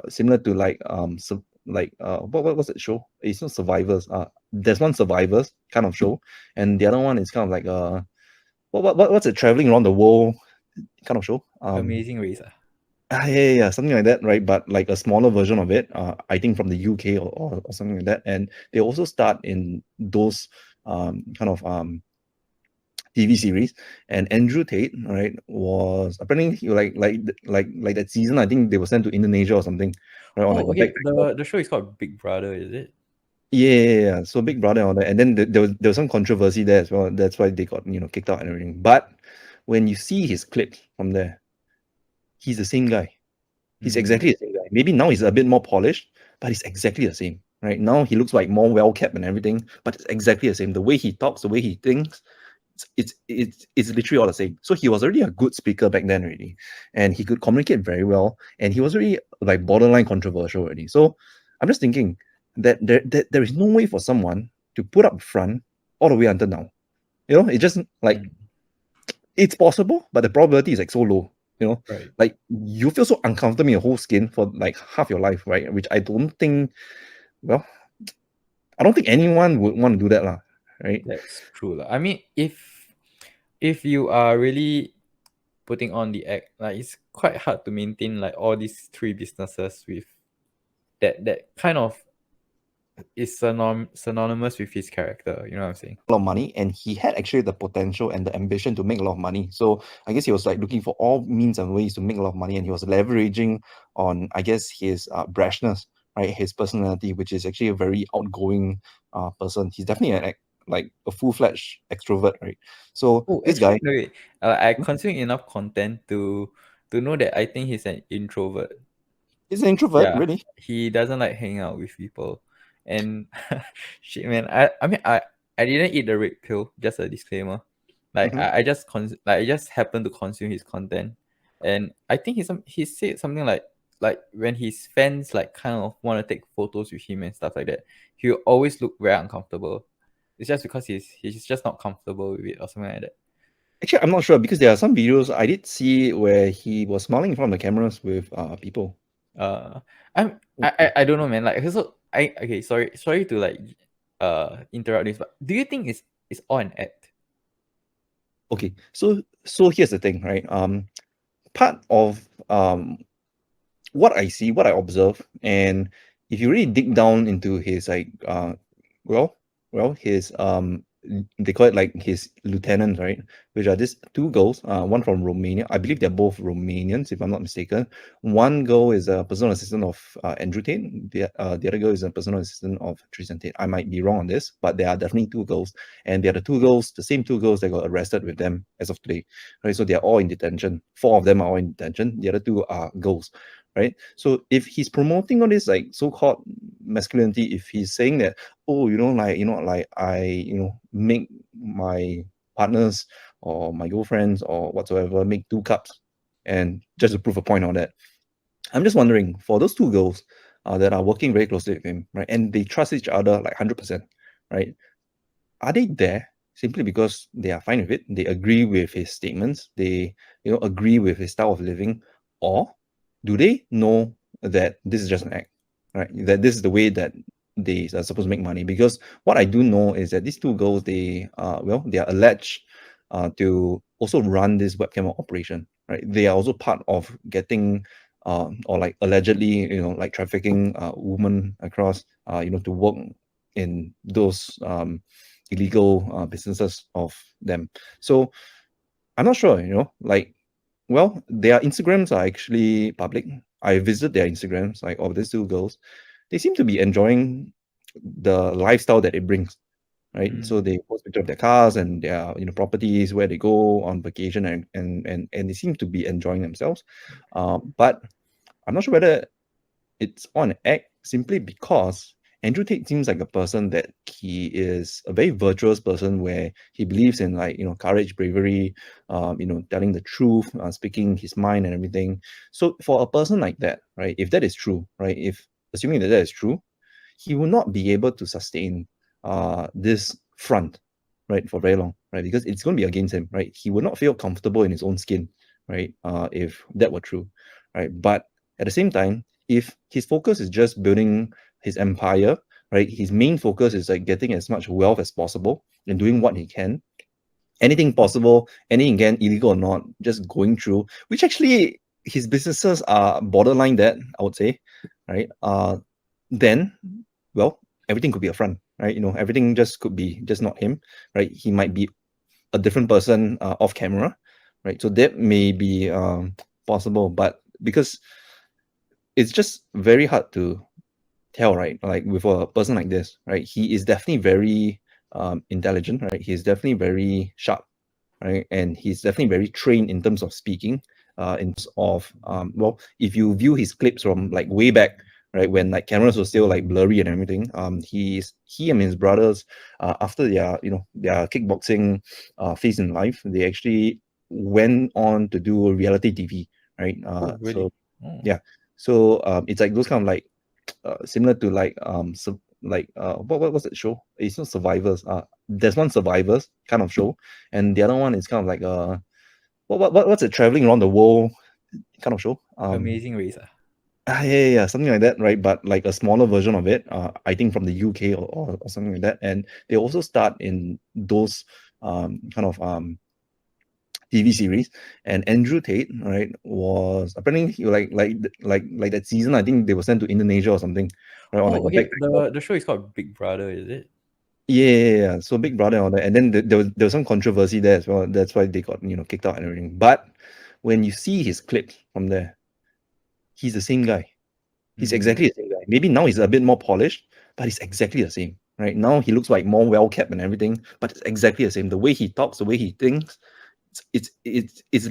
Speaker 1: similar to like what was that show? It's not Survivors. There's one Survivors kind of show, and the other one is kind of like what's it, traveling around the world kind of show.
Speaker 2: Amazing Race. Ah.
Speaker 1: Yeah, something like that, right? But like a smaller version of it. I think from the UK, or something like that. And they also start in those kind of TV series. And Andrew Tate, right, was apparently like that season. I think they were sent to Indonesia or something, right, on like
Speaker 2: Oh,
Speaker 1: a
Speaker 2: okay.
Speaker 1: backpack.
Speaker 2: The show is called Big Brother, is it?
Speaker 1: Yeah. So Big Brother and all that, and then there was some controversy there as well. That's why they got kicked out and everything. But when you see his clips from there, he's the same guy. He's
Speaker 2: Mm.
Speaker 1: exactly the same guy. Maybe now he's a bit more polished, but he's exactly the same. Right now he looks like more well kept and everything, but it's exactly the same. The way he talks, the way he thinks, it's literally all the same. So he was already a good speaker back then already, and he could communicate very well, and he was already like borderline controversial already. So I'm just thinking that there is no way for someone to put up front all the way until now. It's just like
Speaker 2: Mm.
Speaker 1: it's possible, but the probability is like so low.
Speaker 2: Right.
Speaker 1: Like you feel so uncomfortable in your whole skin for like half your life, right? Which I don't think, well, I don't think anyone would want to do that, lah, right?
Speaker 2: That's true. Lah. I mean, if you are really putting on the act, like it's quite hard to maintain like all these three businesses with that kind of is synonymous with his character. You know what I'm saying?
Speaker 1: A lot of money, and he had actually the potential and the ambition to make a lot of money. So I guess he was like looking for all means and ways to make a lot of money, and he was leveraging on, I guess, his brashness, right? His personality, which is actually a very outgoing person. He's definitely like a full-fledged extrovert, right? So
Speaker 2: Oh,
Speaker 1: this
Speaker 2: actually,
Speaker 1: guy,
Speaker 2: no, wait. I consume enough content to know that I think he's an introvert.
Speaker 1: is an introvert,
Speaker 2: Yeah,
Speaker 1: really.
Speaker 2: he doesn't like hanging out with people. And shit, man, I didn't eat the red pill. Just a disclaimer. Like
Speaker 1: Hmm.
Speaker 2: I just happened to consume his content, and I think he said something like when his fans like kind of want to take photos with him and stuff like that, he always look very uncomfortable. It's just because he's just not comfortable with it or something like that.
Speaker 1: Actually, I'm not sure because there are some videos I did see where he was smiling in front of the cameras with people.
Speaker 2: Uh, I don't know, man. Like, so I okay. Sorry to like interrupt this, but do you think it's all an act?
Speaker 1: Okay, so here's the thing, right? Part of what I see, what I observe, and if you really dig down into his like well his they call it like his lieutenants, right? Which are these two girls, one from Romania. I believe they're both Romanians, if I'm not mistaken. One girl is a personal assistant of Andrew Tate. The other girl is a personal assistant of Tristan Tate. I might be wrong on this, but there are definitely two girls, and they are the two girls, the same two girls that got arrested with them as of today, right? So they are all in detention. Four of them are all in detention. The other two are girls, right? So if he's promoting all this like so-called masculinity, if he's saying that, oh, like I, make my partners or my girlfriends or whatsoever make 2 cups, and just to prove a point on that, I'm just wondering for those two girls that are working very closely with him, right, and they trust each other like 100%, right? Are they there simply because they are fine with it? They agree with his statements. They, agree with his style of living, or do they know that this is just an act, right? That this is the way that they are supposed to make money. Because what I do know is that these two girls, they are alleged to also run this webcam operation, right? They are also part of getting or like allegedly, like trafficking women across, to work in those illegal businesses of them. So I'm not sure, like, well, their Instagrams are actually public. I visit their Instagrams, like of these two girls. They seem to be enjoying the lifestyle that it brings, right? So
Speaker 2: Mm.
Speaker 1: they post pictures of their cars and their, properties where they go on vacation, and they seem to be enjoying themselves. But I'm not sure whether it's on act simply because Andrew Tate seems like a person that he is a very virtuous person where he believes in like courage, bravery, telling the truth, speaking his mind and everything. So for a person like that, right, if that is true, right, if assuming that that is true, he will not be able to sustain this front, right, for very long, right, because it's going to be against him, right. He would not feel comfortable in his own skin, right, if that were true, right. But at the same time, if his focus is just building his empire, right, his main focus is like getting as much wealth as possible and doing what he can, anything possible, anything again, illegal or not, just going through, which actually his businesses are borderline that, I would say, right? Then, well, everything could be a front, right? Everything just could be just not him, right? He might be a different person off camera, right? So that may be possible, but because it's just very hard to tell, right? Like with a person like this, right? He is definitely very intelligent, right? He's definitely very sharp, right? And he's definitely very trained in terms of speaking, in terms of well, if you view his clips from like way back, right, when like cameras were still like blurry and everything, he and his brothers, after their kickboxing phase in life, they actually went on to do reality TV, right?
Speaker 2: Oh, really?
Speaker 1: So
Speaker 2: Oh,
Speaker 1: yeah, so it's like those kind of like similar to like what's that show? It's not Survivors. There's one Survivors kind of show, and the other one is kind of like what's it, traveling around the world kind of show.
Speaker 2: Amazing Race. Ah.
Speaker 1: Yeah, something like that, right? But like a smaller version of it. I think from the UK or something like that. And they also start in those kind of TV series. And Andrew Tate, right, was apparently he like that season. I think they were sent to Indonesia or something, right, on like
Speaker 2: Oh,
Speaker 1: a
Speaker 2: okay.
Speaker 1: backpack.
Speaker 2: The show is called Big Brother, is it?
Speaker 1: Yeah. So Big Brother and all that, and then there was some controversy there as well. That's why they got kicked out and everything. But when you see his clips from there, he's the same guy. He's
Speaker 2: Mm.
Speaker 1: exactly the same guy. maybe now he's a bit more polished, but he's exactly the same. Right now, he looks like more well kept and everything, but it's exactly the same. The way he talks, the way he thinks, it's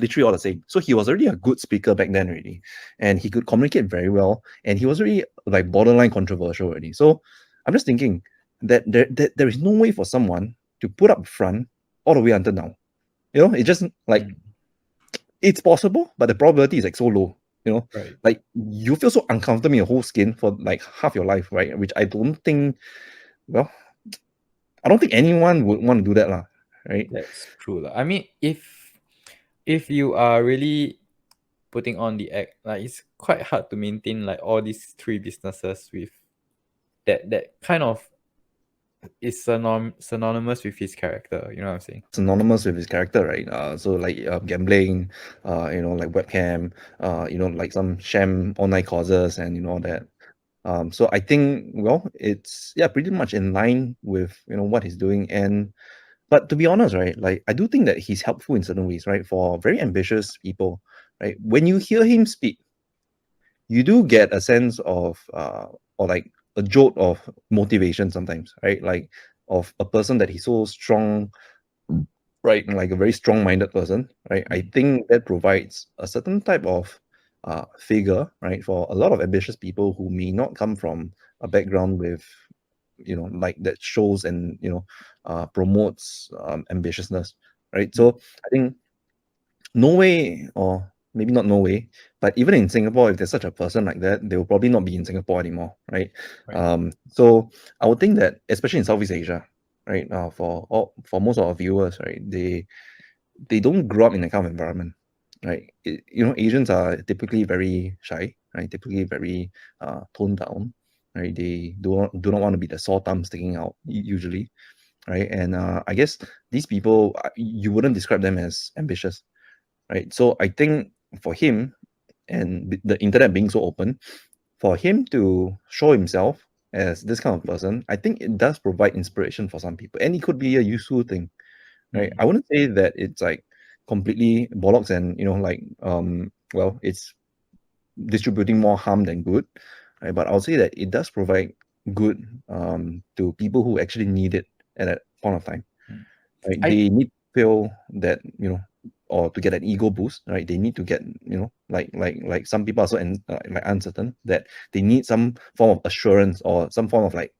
Speaker 1: literally all the same. So he was already a good speaker back then already, and he could communicate very well, and he was already like borderline controversial already. So I'm just thinking that there is no way for someone to put up front all the way until now. It's just like
Speaker 2: Mm.
Speaker 1: it's possible, but the probability is like so low.
Speaker 2: Right.
Speaker 1: Like you feel so uncomfortable in your whole skin for like half your life, right? Which I don't think, well, I don't think anyone would want to do that, lah, right?
Speaker 2: That's true, lah. I mean, if you are really putting on the act, like it's quite hard to maintain like all these three businesses with that kind of is synonymous with his character. You know what I'm saying?
Speaker 1: Synonymous with his character, right? So like gambling, like webcam, like some sham online courses and all that. So I think, well, it's yeah, pretty much in line with what he's doing. And but to be honest, right, like I do think that he's helpful in certain ways, right? For very ambitious people, right? When you hear him speak, you do get a sense of or like a jolt of motivation sometimes, right? Like of a person that he's so strong, right? Like a very strong-minded person, right? I
Speaker 2: Mm.
Speaker 1: think that provides a certain type of figure, right, for a lot of ambitious people who may not come from a background with, like that shows and promotes ambitiousness, right?
Speaker 2: Mm.
Speaker 1: So I think no way, or maybe not no way, but even in Singapore, if there's such a person like that, they will probably not be in Singapore anymore, right?
Speaker 2: Right.
Speaker 1: So I would think that, especially in Southeast Asia, right, for most of our viewers, right, they don't grow up in that kind of environment, right? Asians are typically very shy, right? Typically very toned down, right? They do not want to be the sore thumb sticking out usually, right? And I guess these people, you wouldn't describe them as ambitious, right? So I think for him, and the internet being so open, for him to show himself as this kind of person, I think it does provide inspiration for some people, and it could be a useful thing, right?
Speaker 2: Mm.
Speaker 1: I wouldn't say that it's like completely bollocks and like well, it's distributing more harm than good, right? But I'll say that it does provide good to people who actually need it at that point of time,
Speaker 2: Mm.
Speaker 1: right?
Speaker 2: I
Speaker 1: They need to feel that or to get an ego boost, right? They need to get like some people are so like uncertain that they need some form of assurance or some form of like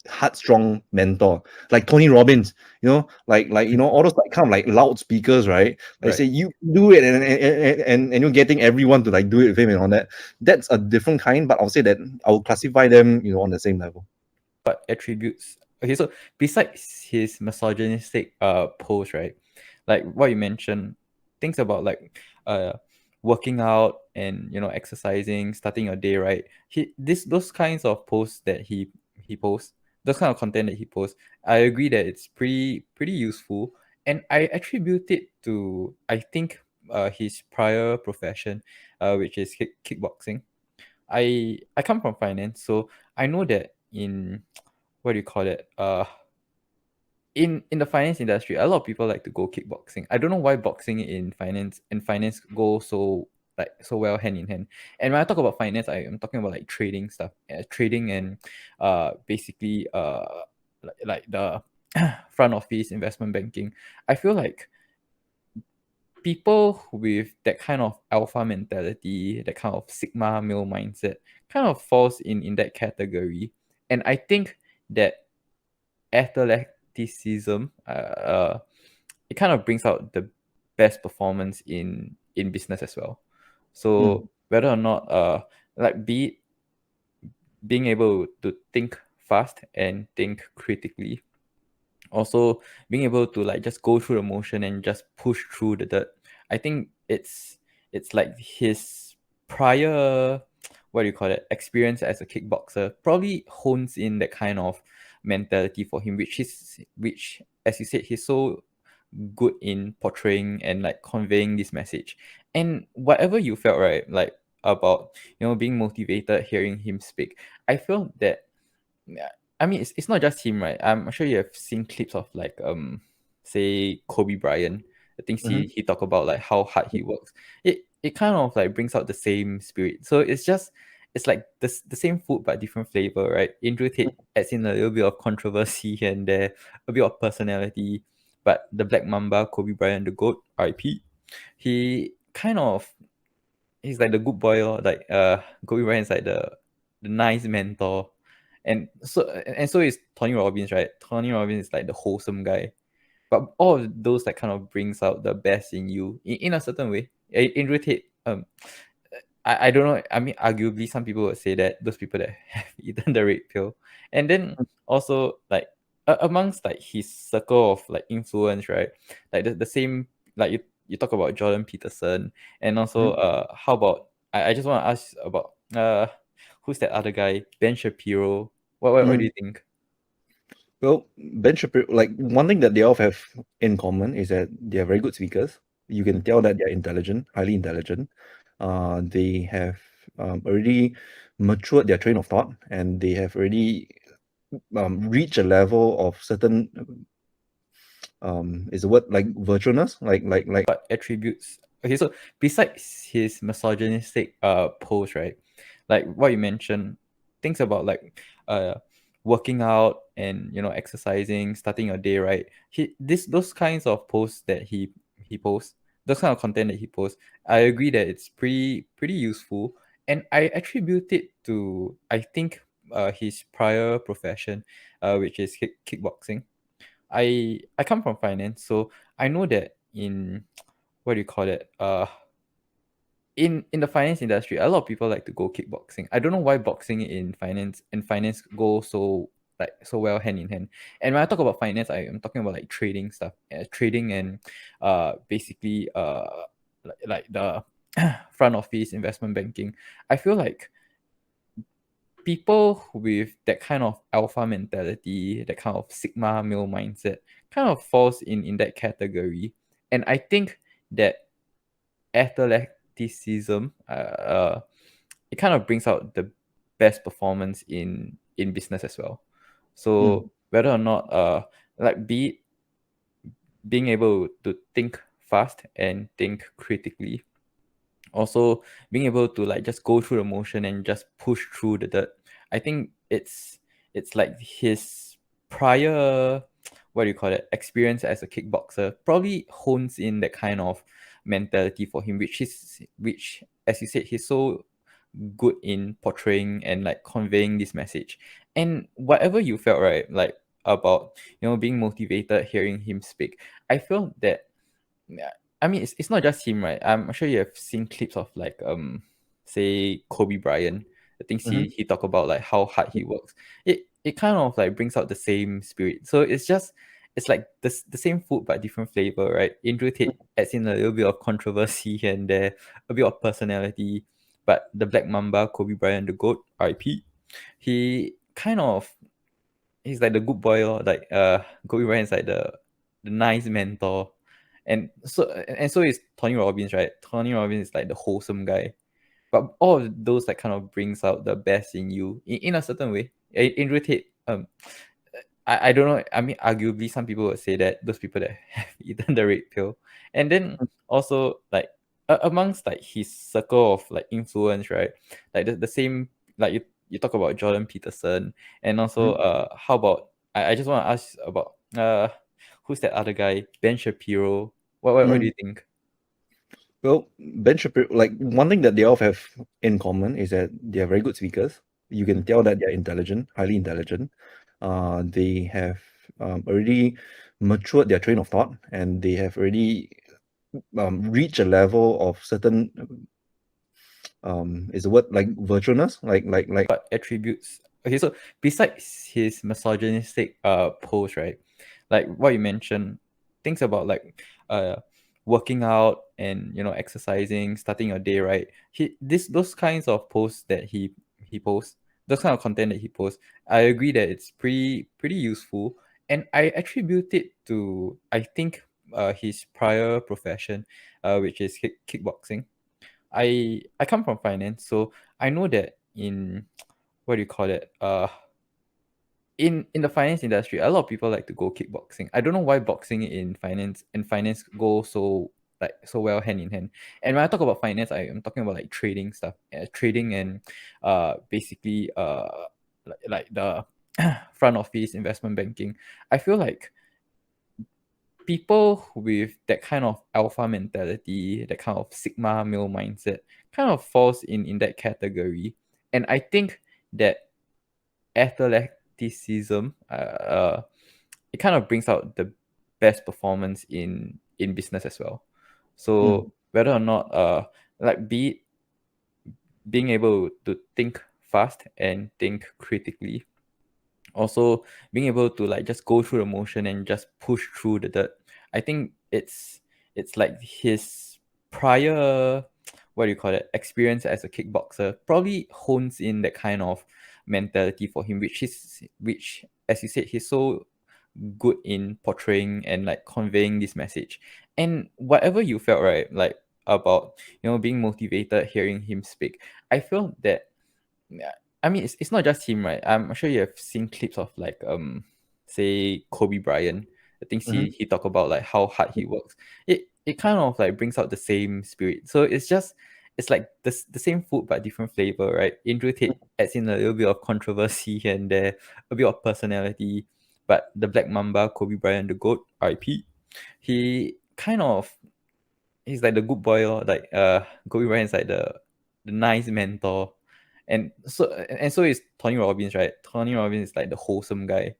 Speaker 1: hard strong mentor like Tony Robbins, like all those like kind of like loudspeakers, right? Like
Speaker 2: right.
Speaker 1: say you do it and you're getting everyone to like do it with him and all that. That's a different kind, but I'll say that I'll classify them on the same level.
Speaker 2: What attributes? Okay, so besides his misogynistic post, right? Like what you mentioned, things about like working out and exercising, starting your day, right? Those kinds of posts that he posts, those kind of content that he posts, I agree that it's pretty useful, and I attribute it to, I think, his prior profession, which is kickboxing. I come from finance, so I know that in what do you call it? In the finance industry, a lot of people like to go kickboxing. I don't know why boxing in finance go so like so well hand in hand. And when I talk about finance, I am talking about like trading stuff, trading and basically like the front office investment banking. I feel like people with that kind of alpha mentality, that kind of sigma male mindset, kind of falls in that category. And I think that athleticism, it kind of brings out the best performance in business as well.
Speaker 1: Mm,
Speaker 2: So whether or not like be it being able to think fast and think critically, also being able to like just go through the motion and just push through the dirt. I think it's like his prior what do you call it experience as a kickboxer probably hones in that kind of mentality for him, which as you said, he's so good in portraying and like conveying this message. And whatever you felt, right, like about being motivated hearing him speak, I feel that, yeah, I mean, it's not just him, right? I'm sure you have seen clips of like say Kobe Bryant, the things
Speaker 1: mhm.
Speaker 2: he talk about, like how hard he works. It kind of like brings out the same spirit. So it's just it's like the same food but different flavor, right? Andrew Tate adds in a little bit of controversy here and there, a bit of personality, but the Black Mamba, Kobe Bryant, the GOAT, RIP, he kind of he's like the good boy, or like Kobe Bryant is like the nice mentor, and so is Tony Robbins, right? Tony Robbins is like the wholesome guy, but all of those like kind of brings out the best in you in a certain way. Andrew Tate, I don't know. I mean, arguably, some people would say that those people that have eaten the red pill, and then also like amongst like his circle of like influence, right? Like the same, like you talk about Jordan Peterson, and also
Speaker 1: Mhm.
Speaker 2: how about I just want to ask about who's that other guy, Ben Shapiro? What do
Speaker 1: Mm.
Speaker 2: you think?
Speaker 1: Well, Ben Shapiro, like one thing that they all have in common is that they are very good speakers. You can tell that they're intelligent, highly intelligent. They have already matured their train of thought, and they have already reached a level of certain is the word like virtuousness, like
Speaker 2: What attributes? Okay, so besides his misogynistic post, right? Like what you mentioned, things about like working out and exercising, starting your day, right? Those kinds of posts that he posts, those kind of content that he posts, I agree that it's pretty useful, and I attribute it to, I think, his prior profession, which is kickboxing. I come from finance, so I know that in what do you call it? In the finance industry, a lot of people like to go kickboxing. I don't know why boxing in finance go so well hand in hand. And when I talk about finance, I am talking about like trading stuff, trading and basically like the front office investment banking. I feel like people with that kind of alpha mentality, that kind of sigma male mindset, kind of falls in that category. And I think that athleticism, it kind of brings out the best performance in business as well.
Speaker 1: mm,
Speaker 2: So whether or not like be it being able to think fast and think critically, also being able to like just go through the motion and just push through the dirt. I think it's like his prior what do you call it, experience as a kickboxer probably hones in that kind of mentality for him, which as you said, he's so good in portraying and like conveying this message. And whatever you felt, right, like about being motivated hearing him speak, I feel that, yeah, I mean, it's not just him, right? I'm sure you have seen clips of like say Kobe Bryant, the things
Speaker 1: mhm,
Speaker 2: he talk about, like how hard he works. It kind of like brings out the same spirit. So it's like the same food but different flavor, right? Andrew Tate adds in a little bit of controversy here and there, a bit of personality, but the Black Mamba, Kobe Bryant, the GOAT, RIP, he kind of he's like the good boy, or like Kobe Bryant is like the nice mentor, and so is Tony Robbins, right? Tony Robbins is like the wholesome guy, but all of those like kind of brings out the best in you in a certain way. Andrew Tate, I don't know. I mean, arguably, some people would say that those people that have eaten the red pill, and then also like amongst like his circle of like influence, right? Like the same, like you talk about Jordan Peterson, and also
Speaker 1: mhm,
Speaker 2: how about I just want to ask about who's that other guy, Ben Shapiro? What do
Speaker 1: mm.
Speaker 2: you think?
Speaker 1: Well, Ben Shapiro, like one thing that they all have in common is that they are very good speakers. You can tell that they're intelligent, highly intelligent. They have already matured their train of thought, and they have already reached a level of certain is the word like virtuousness, like
Speaker 2: What attributes? Okay, so besides his misogynistic post, right? Like what you mentioned, things about like working out and exercising, starting your day, right? Those kinds of posts that he posts, those kind of content that he posts, I agree that it's pretty useful, and I attribute it to, I think, his prior profession, which is kickboxing. I come from finance, so I know that in what do you call it? In the finance industry, a lot of people like to go kickboxing. I don't know why boxing in finance go like so well hand in hand. And when I talk about finance, I am talking about like trading stuff, trading and basically like the front office investment banking. I feel like people with that kind of alpha mentality, that kind of sigma male mindset, kind of falls in that category. And I think that athleticism, it kind of brings out the best performance in business as well.
Speaker 1: Mm.
Speaker 2: So whether or not like be it being able to think fast and think critically, also being able to like just go through the motion and just push through the dirt. I think it's like his prior what do you call it experience as a kickboxer probably hones in that kind of mentality for him, which as you said he's so good in portraying and like conveying this message. And whatever you felt right like about being motivated hearing him speak, I feel that yeah, I mean it's not just him, right? I'm sure you have seen clips of like say Kobe Bryant, the things
Speaker 1: Mm-hmm.
Speaker 2: he talk about like how hard he works. It kind of like brings out the same spirit. So it's like the same food but different flavor, right? Andrew Tate adds in a little bit of controversy here and there, a bit of personality, but the Black Mamba, Kobe Bryant, the GOAT, RIP, he kind of he's like the good boy, or like Kobe Bryant is like the nice mentor, and so is Tony Robbins, right? Tony Robbins is like the wholesome guy,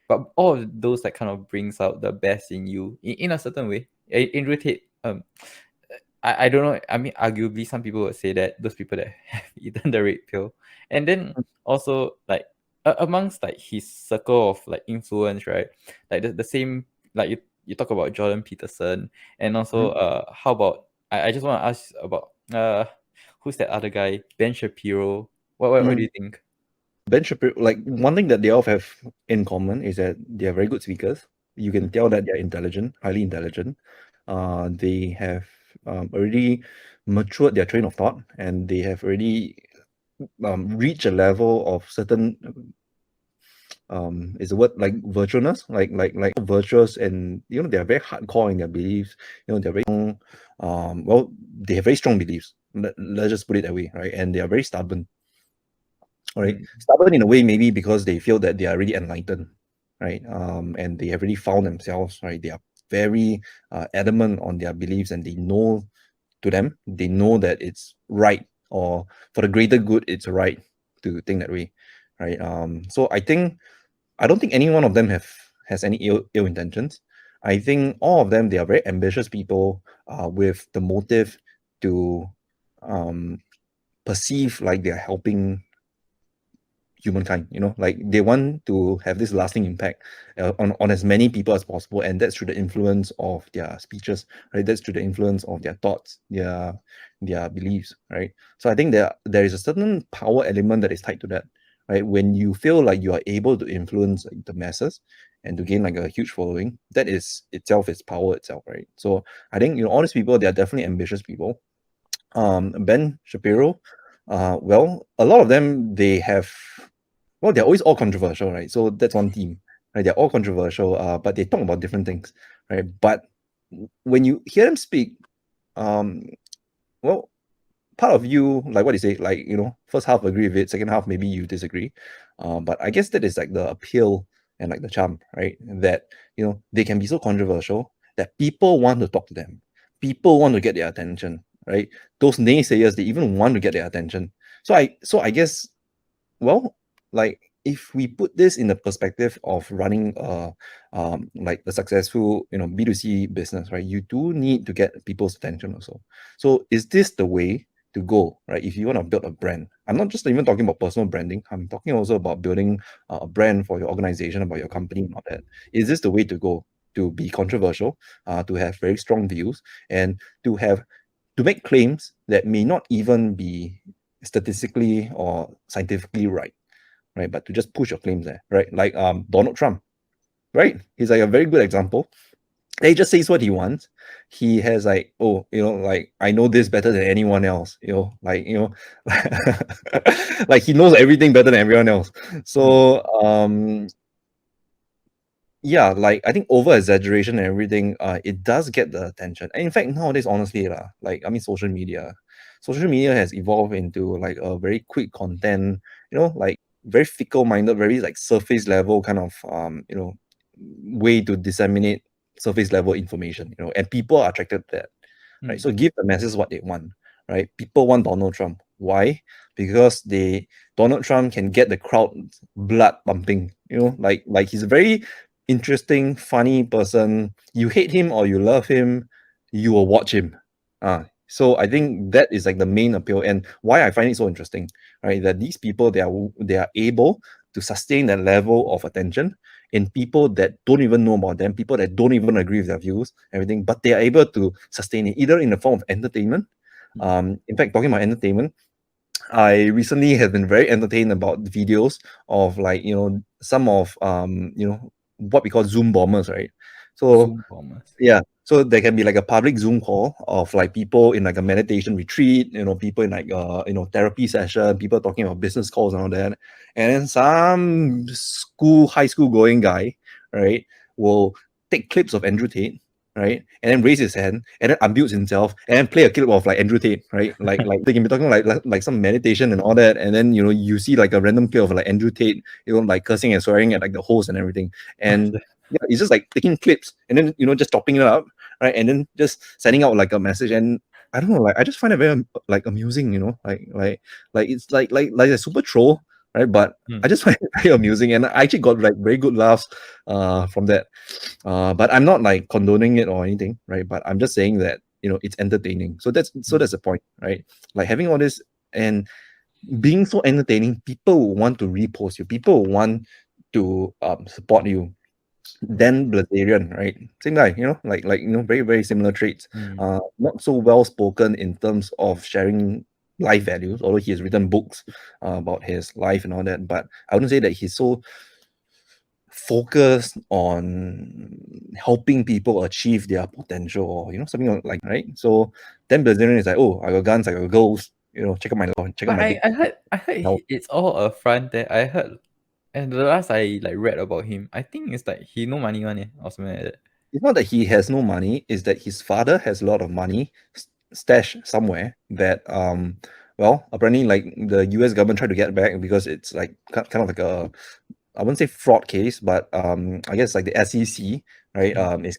Speaker 2: but all of those like kind of brings out the best in you in a certain way. Andrew Tate, I don't know. I mean, arguably, some people would say that those people that have eaten the red pill, and then also like amongst like his circle of like influence, right? Like the same like you talk about Jordan Peterson, and also how about I just want to ask about who's that other guy? Ben Shapiro. What do
Speaker 1: Mm.
Speaker 2: you think?
Speaker 1: Ben Shapiro, like one thing that they all have in common is that they are very good speakers. You can tell that they're intelligent, highly intelligent. They have already matured their train of thought, and they have already reached a level of certain is the word like virtuousness, like virtuous, and they are very hardcore in their beliefs. They're very well, they have very strong beliefs. Let's just put it that way, right? And they are very stubborn. All right,
Speaker 2: Mm,
Speaker 1: stubborn in a way maybe because they feel that they are really enlightened, right? And they have really found themselves, right? They are very adamant on their beliefs, and they know, to them, they know that it's right, or for the greater good, it's right to think that way, right? So I don't think any one of them has any ill intentions. I think all of them, they are very ambitious people with the motive to um, perceive like they're helping humankind. Like they want to have this lasting impact on as many people as possible, and that's through the influence of their speeches, right? That's through the influence of their thoughts, their beliefs, right? So I think there is a certain power element that is tied to that, right? When you feel like you are able to influence like, the masses and to gain like a huge following, that is itself is power itself, right? So I think all these people, they are definitely ambitious people. Ben Shapiro, well, a lot of them, they have, well, they're always all controversial, right? So that's one theme, right? They're all controversial, but they talk about different things, right? But when you hear them speak, um, well, part of you, like what you say, like, first half agree with it, second half maybe you disagree. But I guess that is like the appeal and like the charm, right? That, they can be so controversial that people want to talk to them. People want to get their attention, right? Those naysayers, they even want to get their attention. So I guess, well, like if we put this in the perspective of running like a successful B2C business, right? You do need to get people's attention also. So is this the way to go, right? If you want to build a brand, I'm not just even talking about personal branding, I'm talking also about building a brand for your organization, about your company and all that. Is this the way to go? To be controversial, to have very strong views, and to make claims that may not even be statistically or scientifically right? But to just push your claims there, right? Like Donald Trump, right? He's like a very good example. He just says what he wants. He has like, oh, like I know this better than anyone else. Like like he knows everything better than everyone else.
Speaker 2: mm,
Speaker 1: So yeah, like I think over exaggeration and everything, it does get the attention. And in fact, nowadays, honestly, lah, like I mean, social media has evolved into like a very quick content, like very fickle-minded, very like surface level kind of way to disseminate surface level information, and people are attracted to that, right?
Speaker 2: Mm.
Speaker 1: So give the masses what they want, right? People want Donald Trump. Why? Because Donald Trump can get the crowd blood pumping, like he's a very interesting, funny person. You hate him or you love him, you will watch him. So I think that is like the main appeal, and why I find it so interesting, right? That these people they are able to sustain that level of attention in people that don't even know about them, people that don't even agree with their views, everything, but they are able to sustain it either in the form of entertainment.
Speaker 2: Mm.
Speaker 1: In fact, talking about entertainment, I recently have been very entertained about videos of like some of what we call Zoom bombers, right? So
Speaker 2: Zoom bombers.
Speaker 1: yeah, so there can be like a public Zoom call of like people in like a meditation retreat, people in like therapy session, people talking about business calls and all that, and then some high school going guy, right, will take clips of Andrew Tate, right, and then raise his hand and then unmute himself and then play a clip of like Andrew Tate, right, like they can be talking like some meditation and all that, and then you see like a random clip of like Andrew Tate, like cursing and swearing at like the host and everything, and yeah, it's just like taking clips and then just chopping it up, right, and then just sending out like a message. And I don't know, like I just find it very like amusing, like it's like a super troll, right? But I
Speaker 2: Mm.
Speaker 1: just find it very amusing, and I actually got like very good laughs from that. But I'm not like condoning it or anything, right? But I'm just saying that it's entertaining. So that's
Speaker 2: Mm.
Speaker 1: the point, right? Like having all this and being so entertaining, people will want to repost you. People will want to support you.
Speaker 2: Right.
Speaker 1: Dan Blazarian, right? Same guy, like very very similar traits.
Speaker 2: Mm.
Speaker 1: Not so well spoken in terms of sharing life values, although he has written books about his life and all that. But I wouldn't say that he's so focused on helping people achieve their potential or something like right. So Dan Blazarian is like, oh, I got guns, I got goals. Check out my law, check out
Speaker 2: But
Speaker 1: my
Speaker 2: I heard
Speaker 1: health.
Speaker 2: it's all a front there. I heard, and the last I like read about him, I think it's like he no money one, or something like that.
Speaker 1: It's not that he has no money, it's that his father has a lot of money stashed somewhere that well, apparently like the US government tried to get back because it's like kind of like a, I wouldn't say fraud case, but I guess like the SEC, right,
Speaker 2: Mm.
Speaker 1: is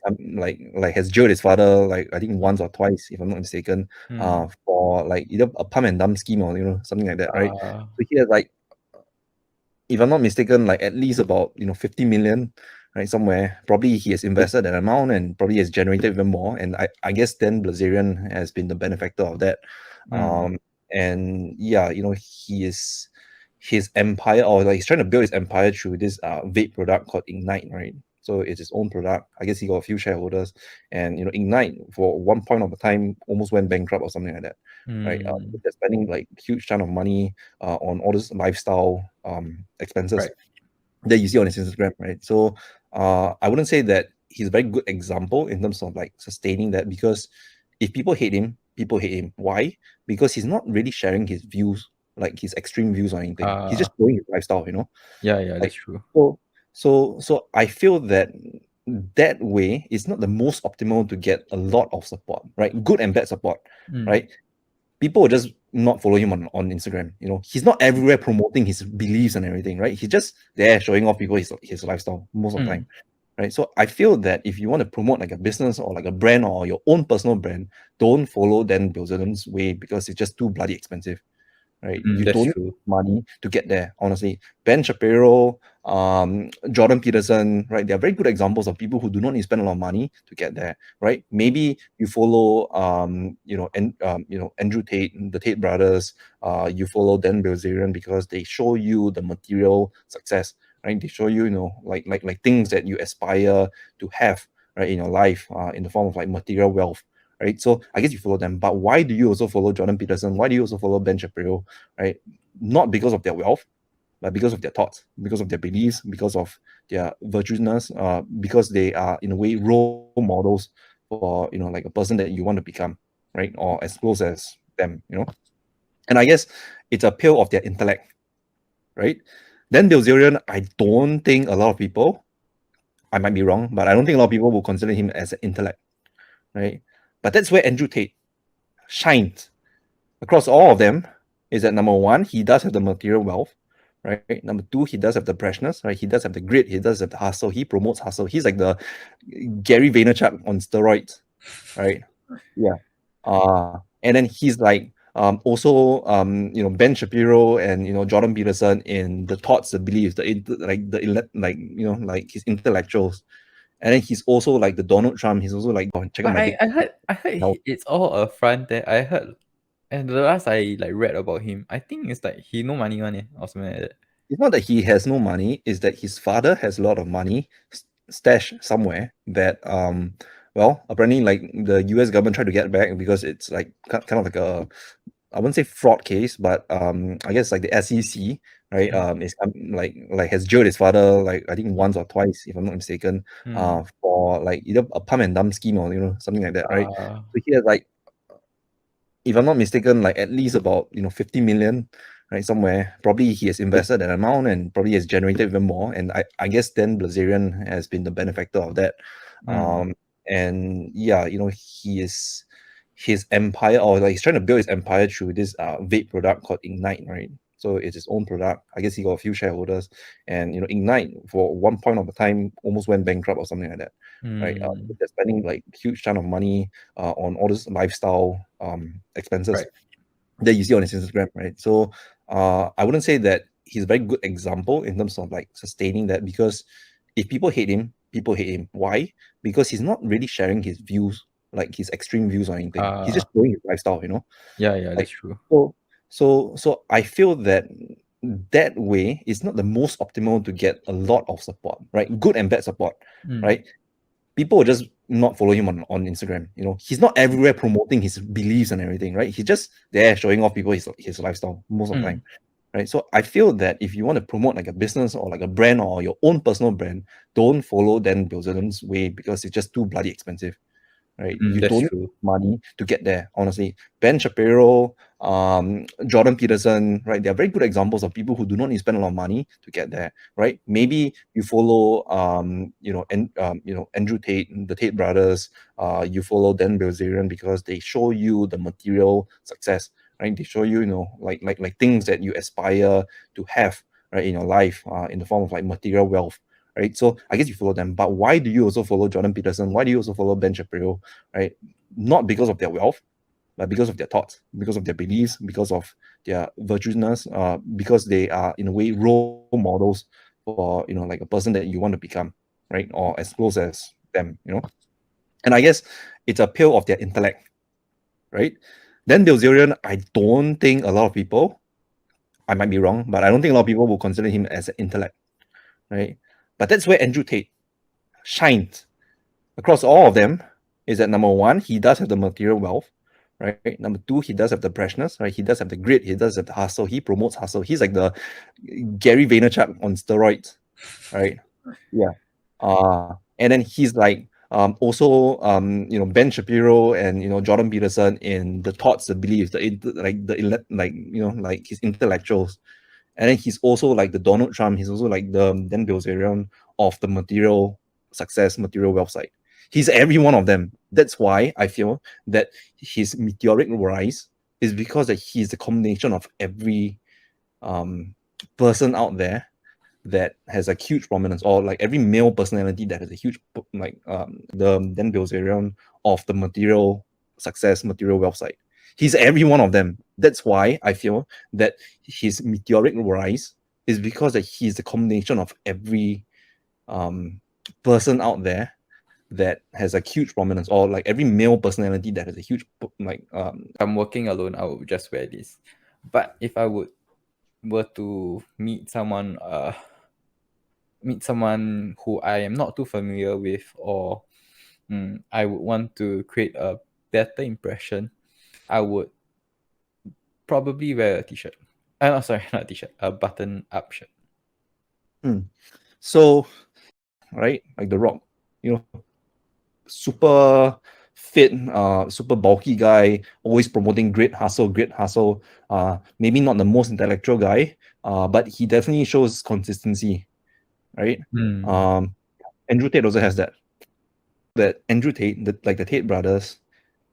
Speaker 1: like has jailed his father like I think once or twice if I'm not mistaken,
Speaker 2: Mm.
Speaker 1: for like either a pump and dump scheme or something like that, right?
Speaker 2: Uh,
Speaker 1: So he has like, if I'm not mistaken, like at least about 50 million, right, somewhere. Probably he has invested that amount and probably has generated even more. And I guess then Blazarian has been the benefactor of that.
Speaker 2: mm.
Speaker 1: And yeah, his empire, or like he's trying to build his empire through this vape product called Ignite, right? So it's his own product. I guess he got a few shareholders, and Ignite for one point of the time almost went bankrupt or something like that, right?
Speaker 2: Mm.
Speaker 1: They're spending like huge ton of money on all this lifestyle expenses
Speaker 2: Right.
Speaker 1: that you see on his Instagram, right? So I wouldn't say that he's a very good example in terms of like sustaining that, because if people hate him, people hate him. Why? Because he's not really sharing his views, like his extreme views or anything. He's
Speaker 2: Uh,
Speaker 1: just showing his lifestyle,
Speaker 2: yeah,
Speaker 1: like
Speaker 2: that's true.
Speaker 1: so so I feel that that way is not the most optimal to get a lot of support, right? Good and bad support,
Speaker 2: Mm.
Speaker 1: right? People will just not follow him on Instagram. He's not everywhere promoting his beliefs and everything, right? He's just there showing off people his lifestyle most of the
Speaker 2: Mm.
Speaker 1: time, right? So I feel that if you want to promote like a business or like a brand or your own personal brand, don't follow Dan Bilzerian's way because it's just too bloody expensive, right?
Speaker 2: Mm,
Speaker 1: You
Speaker 2: that's
Speaker 1: don't need
Speaker 2: true.
Speaker 1: money to get there, honestly. Ben Shapiro, Jordan Peterson, right? They are very good examples of people who do not need to spend a lot of money to get there, right? Maybe you follow, Andrew Tate, the Tate brothers. You follow Dan Bilzerian because they show you the material success, right? They show you, like things that you aspire to have, right, in your life, in the form of like material wealth, right? So I guess you follow them, but why do you also follow Jordan Peterson? Why do you also follow Ben Shapiro, right? Not because of their wealth, but because of their thoughts, because of their beliefs, because of their virtuousness, because they are in a way role models for like a person that you want to become, right? Or as close as them. And I guess it's a pill of their intellect, right? Then Bilzerian, I don't think a lot of people I might be wrong, but I don't think a lot of people will consider him as an intellect, right? But that's where Andrew Tate shines across all of them. Is that number one, he does have the material wealth, right? Number two, he does have the brashness, right? He does have the grit, he does have the hustle, he promotes hustle. He's like the Gary Vaynerchuk on steroids, right? Yeah. And then he's like Ben Shapiro and Jordan Peterson in the thoughts, the beliefs, like his intellectuals. And then he's also like the Donald Trump. He's also like, oh, check out
Speaker 2: But
Speaker 1: my
Speaker 2: I
Speaker 1: big
Speaker 2: I heard I heard
Speaker 1: health.
Speaker 2: it's all a front there. I heard, and the last I like read about him, I think it's like he no money one, or something like that.
Speaker 1: It's not that he has no money, it's that his father has a lot of money stashed somewhere that apparently like the US government tried to get back because it's like kind of like a, I wouldn't say fraud case, but I guess like the SEC, right,
Speaker 2: Mm.
Speaker 1: is like has jailed his father like I think once or twice, if I'm not mistaken,
Speaker 2: Mm.
Speaker 1: for like either a pump and dump scheme or something like that, right?
Speaker 2: Uh,
Speaker 1: So he has like, if I'm not mistaken, like at least about 50 million, right, somewhere. Probably he has invested an amount and probably has generated even more. And I guess then Blazerian has been the benefactor of that.
Speaker 2: mm.
Speaker 1: And yeah, he is his empire, or like he's trying to build his empire through this vape product called Ignite, right? So it's his own product. I guess he got a few shareholders, and Ignite for one point of the time almost went bankrupt or something like that, right?
Speaker 2: Mm.
Speaker 1: They're spending like huge ton of money on all this lifestyle expenses
Speaker 2: Right.
Speaker 1: that you see on his Instagram, right? So I wouldn't say that he's a very good example in terms of like sustaining that, because if people hate him, people hate him. Why? Because he's not really sharing his views, like his extreme views or anything. He's
Speaker 2: Uh,
Speaker 1: just showing his lifestyle,
Speaker 2: yeah,
Speaker 1: like
Speaker 2: that's true.
Speaker 1: so so I feel that that way is not the most optimal to get a lot of support, right? Good and bad support,
Speaker 2: Mm.
Speaker 1: right? People will just not follow him on Instagram. He's not everywhere promoting his beliefs and everything, right? He's just there showing off people his lifestyle most of the time,
Speaker 2: Mm.
Speaker 1: right? So I feel that if you want to promote like a business or like a brand or your own personal brand, don't follow Dan Bilzerian's way, because it's just too bloody expensive, right? You
Speaker 2: That's
Speaker 1: don't need
Speaker 2: true.
Speaker 1: money to get there, honestly. Ben Shapiro, Jordan Peterson, right? They are very good examples of people who do not need to spend a lot of money to get there, right? Maybe you follow, Andrew Tate, the Tate brothers. You follow Dan Bilzerian because they show you the material success, right? They show you, like things that you aspire to have, right, in your life, in the form of like material wealth, right? So I guess you follow them. But why do you also follow Jordan Peterson? Why do you also follow Ben Shapiro, right? Not because of their wealth, but because of their thoughts, because of their beliefs, because of their virtuousness, because they are in a way role models for like a person that you want to become, right? Or as close as them. And I guess it's a pill of their intellect, right? Then Bilzerian, I don't think a lot of people, I might be wrong, but I don't think a lot of people will consider him as an intellect, right? But that's where Andrew Tate shines across all of them. Is that number one, he does have the material wealth, right? Number two, he does have the brashness, right? He does have the grit, he does have the hustle, he promotes hustle. He's like the Gary Vaynerchuk on steroids, right? Yeah. And then he's like Ben Shapiro and Jordan Peterson in the thoughts, the beliefs, like his intellectuals. And then he's also like the Donald Trump. He's also like the Dan Bilzerian of the material success, material wealth side. He's every one of them. That's why I feel that his meteoric rise is because that he's a combination of every um, person out there that has a huge prominence, or like every male personality that has a huge the Dan Bilzerian of the material success, material wealth side. He's every one of them. That's why I feel that his meteoric rise is because that he's a combination of every um, person out there that has a huge prominence, or like every male personality that has a huge
Speaker 2: I'm working alone, I would just wear this. But if I were to meet someone who I am not too familiar with, or I would want to create a better impression, I would probably wear a t-shirt. No, sorry, not a t-shirt, a button-up shirt.
Speaker 1: So right, like the Rock, super fit, super bulky guy, always promoting great hustle, great hustle. Maybe not the most intellectual guy, but he definitely shows consistency, right?
Speaker 2: Mm.
Speaker 1: Um, Andrew Tate also has that. That Andrew Tate, like the Tate brothers,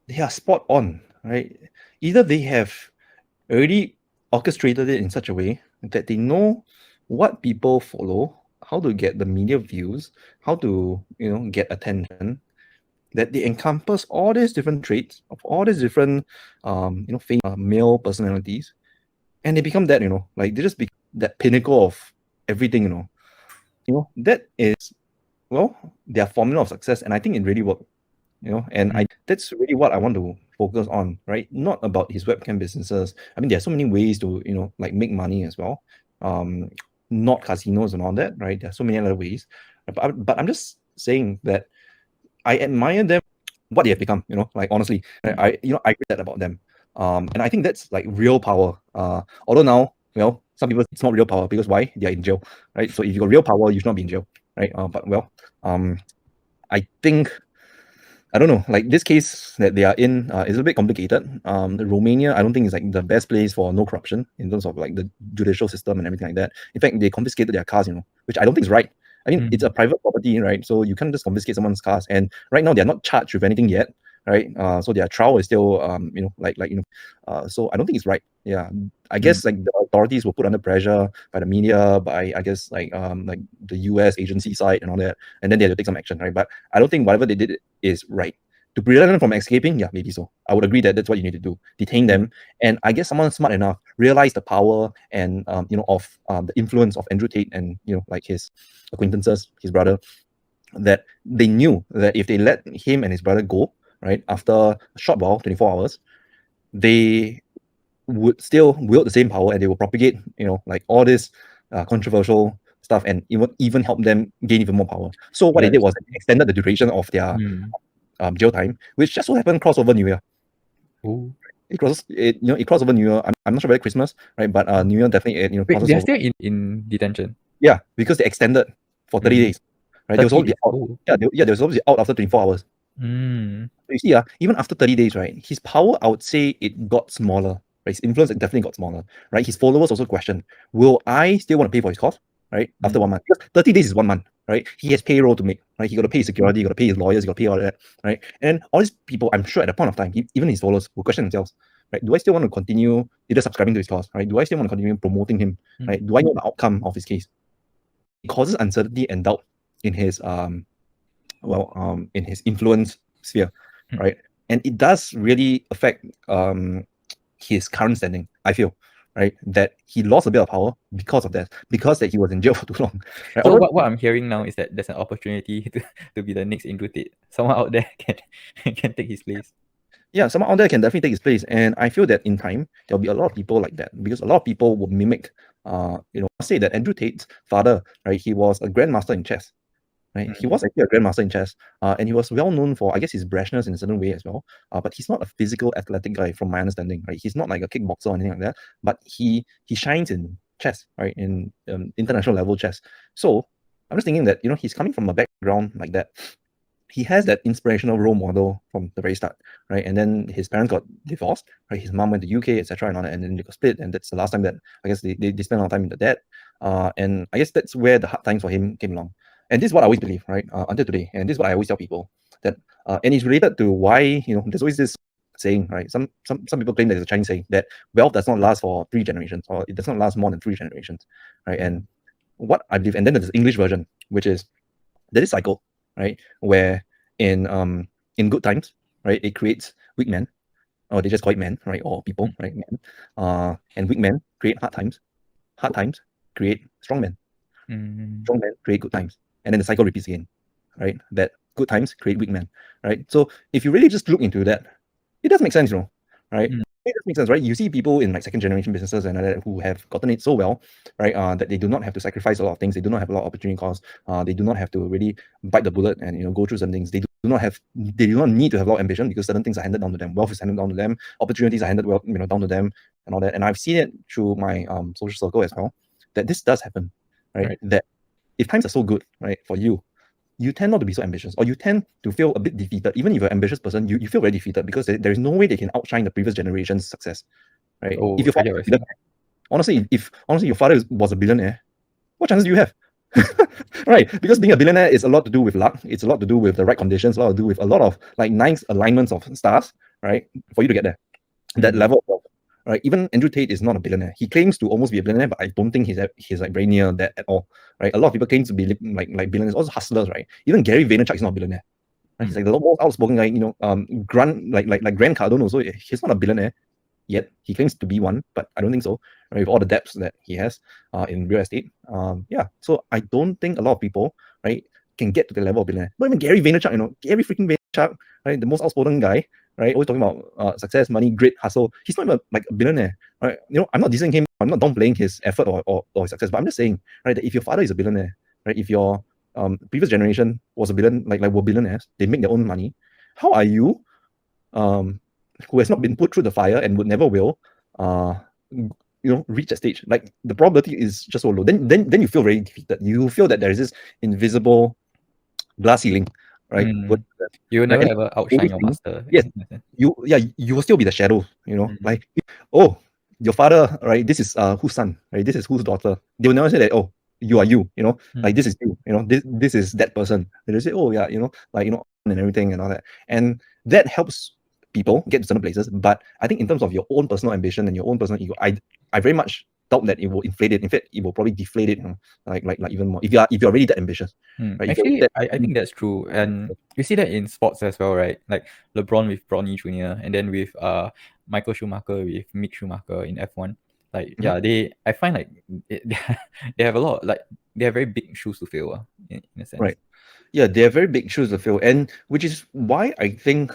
Speaker 1: they are spot on, right? Either they have already orchestrated it in such a way that they know what people follow, how to get the media views, how to get attention, that they encompass all these different traits of all these different male personalities, and they become that, like they just become that pinnacle of everything, that is, well, their formula of success, and I think it really worked. And that's really what I want to focus on, right? Not about his webcam businesses. I mean, there are so many ways to like make money as well, not casinos and all that, right? There are so many other ways, but I'm just saying that I admire them, what they have become, like honestly, I read that about them, and I think that's like real power. Although now, some people, it's not real power, because why? They are in jail, right? So if you got real power, you should not be in jail, right? But well, I think, I don't know, like this case that they are in is a bit complicated. Romania, I don't think is like the best place for no corruption in terms of like the judicial system and everything like that. In fact, they confiscated their cars, which I don't think is right. I mean, it's a private property, right? So you can't just confiscate someone's cars. And right now, they're not charged with anything yet, right? So their trial is still, so I don't think it's right. Yeah, I guess like the authorities were put under pressure by the media, by I guess like the US agency side and all that, and then they had to take some action, right? But I don't think whatever they did is right. To prevent them from escaping, yeah, maybe so. I would agree that that's what you need to do: detain them. And I guess someone smart enough realized the power and of the influence of Andrew Tate and like his acquaintances, his brother, that they knew that if they let him and his brother go, right, after a short while, 24 hours, they would still wield the same power, and they will propagate, like all this controversial stuff, and even help them gain even more power. So what they did was extended the duration of their jail time, which just so happened crossover New Year.
Speaker 2: Oh.
Speaker 1: It crossed over New Year. I'm not sure whether Christmas, right? But New Year definitely
Speaker 2: Wait,
Speaker 1: crosses
Speaker 2: they're
Speaker 1: over.
Speaker 2: still in detention.
Speaker 1: Yeah, because they extended for 30 days. Right? They were supposed to be out.
Speaker 2: Oh.
Speaker 1: They were supposed to be out after 24 hours. You see, even after 30 days, right, his power, I would say it got smaller. Right? His influence definitely got smaller. Right? His followers also questioned, will I still want to pay for his cost? Right? After 1 month. Because 30 days is 1 month. Right? He has payroll to make. Right? He got to pay his security, he got to pay his lawyers, he got to pay all that. Right? And all these people, I'm sure at the point of time, even his followers will question themselves. Right? Do I still want to continue either subscribing to his cause? Right? Do I still want to continue promoting him? Right? Do I know the outcome of his case? It causes uncertainty and doubt in his in his influence sphere, right? And it does really affect his current standing, I feel, right? That he lost a bit of power because of that, because that he was in jail for too long. Right?
Speaker 2: So what I'm hearing now is that there's an opportunity to be the next Andrew Tate. Someone out there can take his place.
Speaker 1: Yeah, someone out there can definitely take his place, and I feel that in time there'll be a lot of people like that, because a lot of people will mimic. Say that Andrew Tate's father, right? He was a grandmaster in chess. Right? He was actually a grandmaster in chess, and he was well known for, I guess, his brashness in a certain way as well. But he's not a physical, athletic guy, from my understanding. Right? He's not like a kickboxer or anything like that. But he shines in chess, right? In international level chess. So I'm just thinking that he's coming from a background like that. He has that inspirational role model from the very start, right? And then his parents got divorced, right? His mom went to UK, etc., and all that, and then they got split, and that's the last time that I guess they spent a lot of time in the debt. And I guess that's where the hard times for him came along. And this is what I always believe, right? Until today, and this is what I always tell people, that and it's related to why there's always this saying, right? Some people claim that it's a Chinese saying that wealth does not last for 3 generations, or it does not last more than 3 generations, right? And what I believe, and then there's this English version, which is there is cycle, right? Where in good times, right, it creates weak men, or they just call it men, right, or people, right, men. And weak men create hard times. Hard times create strong men. Strong men create good times, and then the cycle repeats again, right? That good times create weak men, right? So if you really just look into that, it does make sense, right? It does make sense, right? You see people in like second generation businesses and that who have gotten it so well, right? That they do not have to sacrifice a lot of things. They do not have a lot of opportunity costs. They do not have to really bite the bullet and go through some things. They do not need to have a lot of ambition, because certain things are handed down to them. Wealth is handed down to them. Opportunities are handed down to them, and all that. And I've seen it through my social circle as well, that this does happen, right? That if times are so good, right, for you, you tend not to be so ambitious, or you tend to feel a bit defeated. Even if you're an ambitious person, you feel very defeated, because there is no way they can outshine the previous generation's success, right?
Speaker 2: Oh,
Speaker 1: If your father, honestly, your father was a billionaire, what chances do you have? Right? Because being a billionaire is a lot to do with luck. It's a lot to do with the right conditions. A lot to do with a lot of like nice alignments of stars, right? For you to get there, that
Speaker 2: Mm.
Speaker 1: level of wealth, right? Even Andrew Tate is not a billionaire. He claims to almost be a billionaire, but I don't think he's like very near that at all, right? A lot of people claim to be like billionaires, also hustlers, right? Even Gary Vaynerchuk is not a billionaire. Right? He's
Speaker 2: Mm.
Speaker 1: like the most outspoken guy, Grant like Grant Cardone also. He's not a billionaire yet. He claims to be one, but I don't think so. Right? With all the debts that he has in real estate, yeah. So I don't think a lot of people, right, can get to the level of billionaire. Not even Gary Vaynerchuk, Gary freaking Vaynerchuk, right, the most outspoken guy, right, always talking about success, money, grit, hustle. He's not even like a billionaire, right? I'm not dissing him. I'm not downplaying his effort or his success, but I'm just saying, right, that if your father is a billionaire, right, if your previous generation was a were billionaires, they make their own money. How are you, um, who has not been put through the fire and would never will, uh, reach that stage? Like the probability is just so low. Then you feel very defeated. You feel that there is this invisible glass ceiling, right?
Speaker 2: Mm. You will
Speaker 1: Right,
Speaker 2: never
Speaker 1: and
Speaker 2: ever outshine
Speaker 1: always
Speaker 2: your
Speaker 1: think,
Speaker 2: master
Speaker 1: yes,
Speaker 2: in a sense.
Speaker 1: you will still be the shadow.
Speaker 2: Mm.
Speaker 1: Like, oh, your father, right? This is whose son, right? This is whose daughter. They will never say that. Oh, you are you. Like
Speaker 2: Mm.
Speaker 1: this is you. This is that person. They say, oh yeah, like and everything and all that, and that helps people get to certain places. But I think in terms of your own personal ambition and your own personal ego, I very much doubt that it will inflate it. In fact, it will probably deflate it. Like even more if you're really that ambitious,
Speaker 2: Mm.
Speaker 1: right? If you're really
Speaker 2: Actually,
Speaker 1: that
Speaker 2: I think that's true, and you see that in sports as well, right? Like LeBron with Bronny Jr. and then with Michael Schumacher with Mick Schumacher in F1. Like
Speaker 1: Mhm.
Speaker 2: yeah, I find like they have a lot like they have very big shoes to fill in a sense.
Speaker 1: Right. Yeah, they're very big shoes to fill, and which is why I think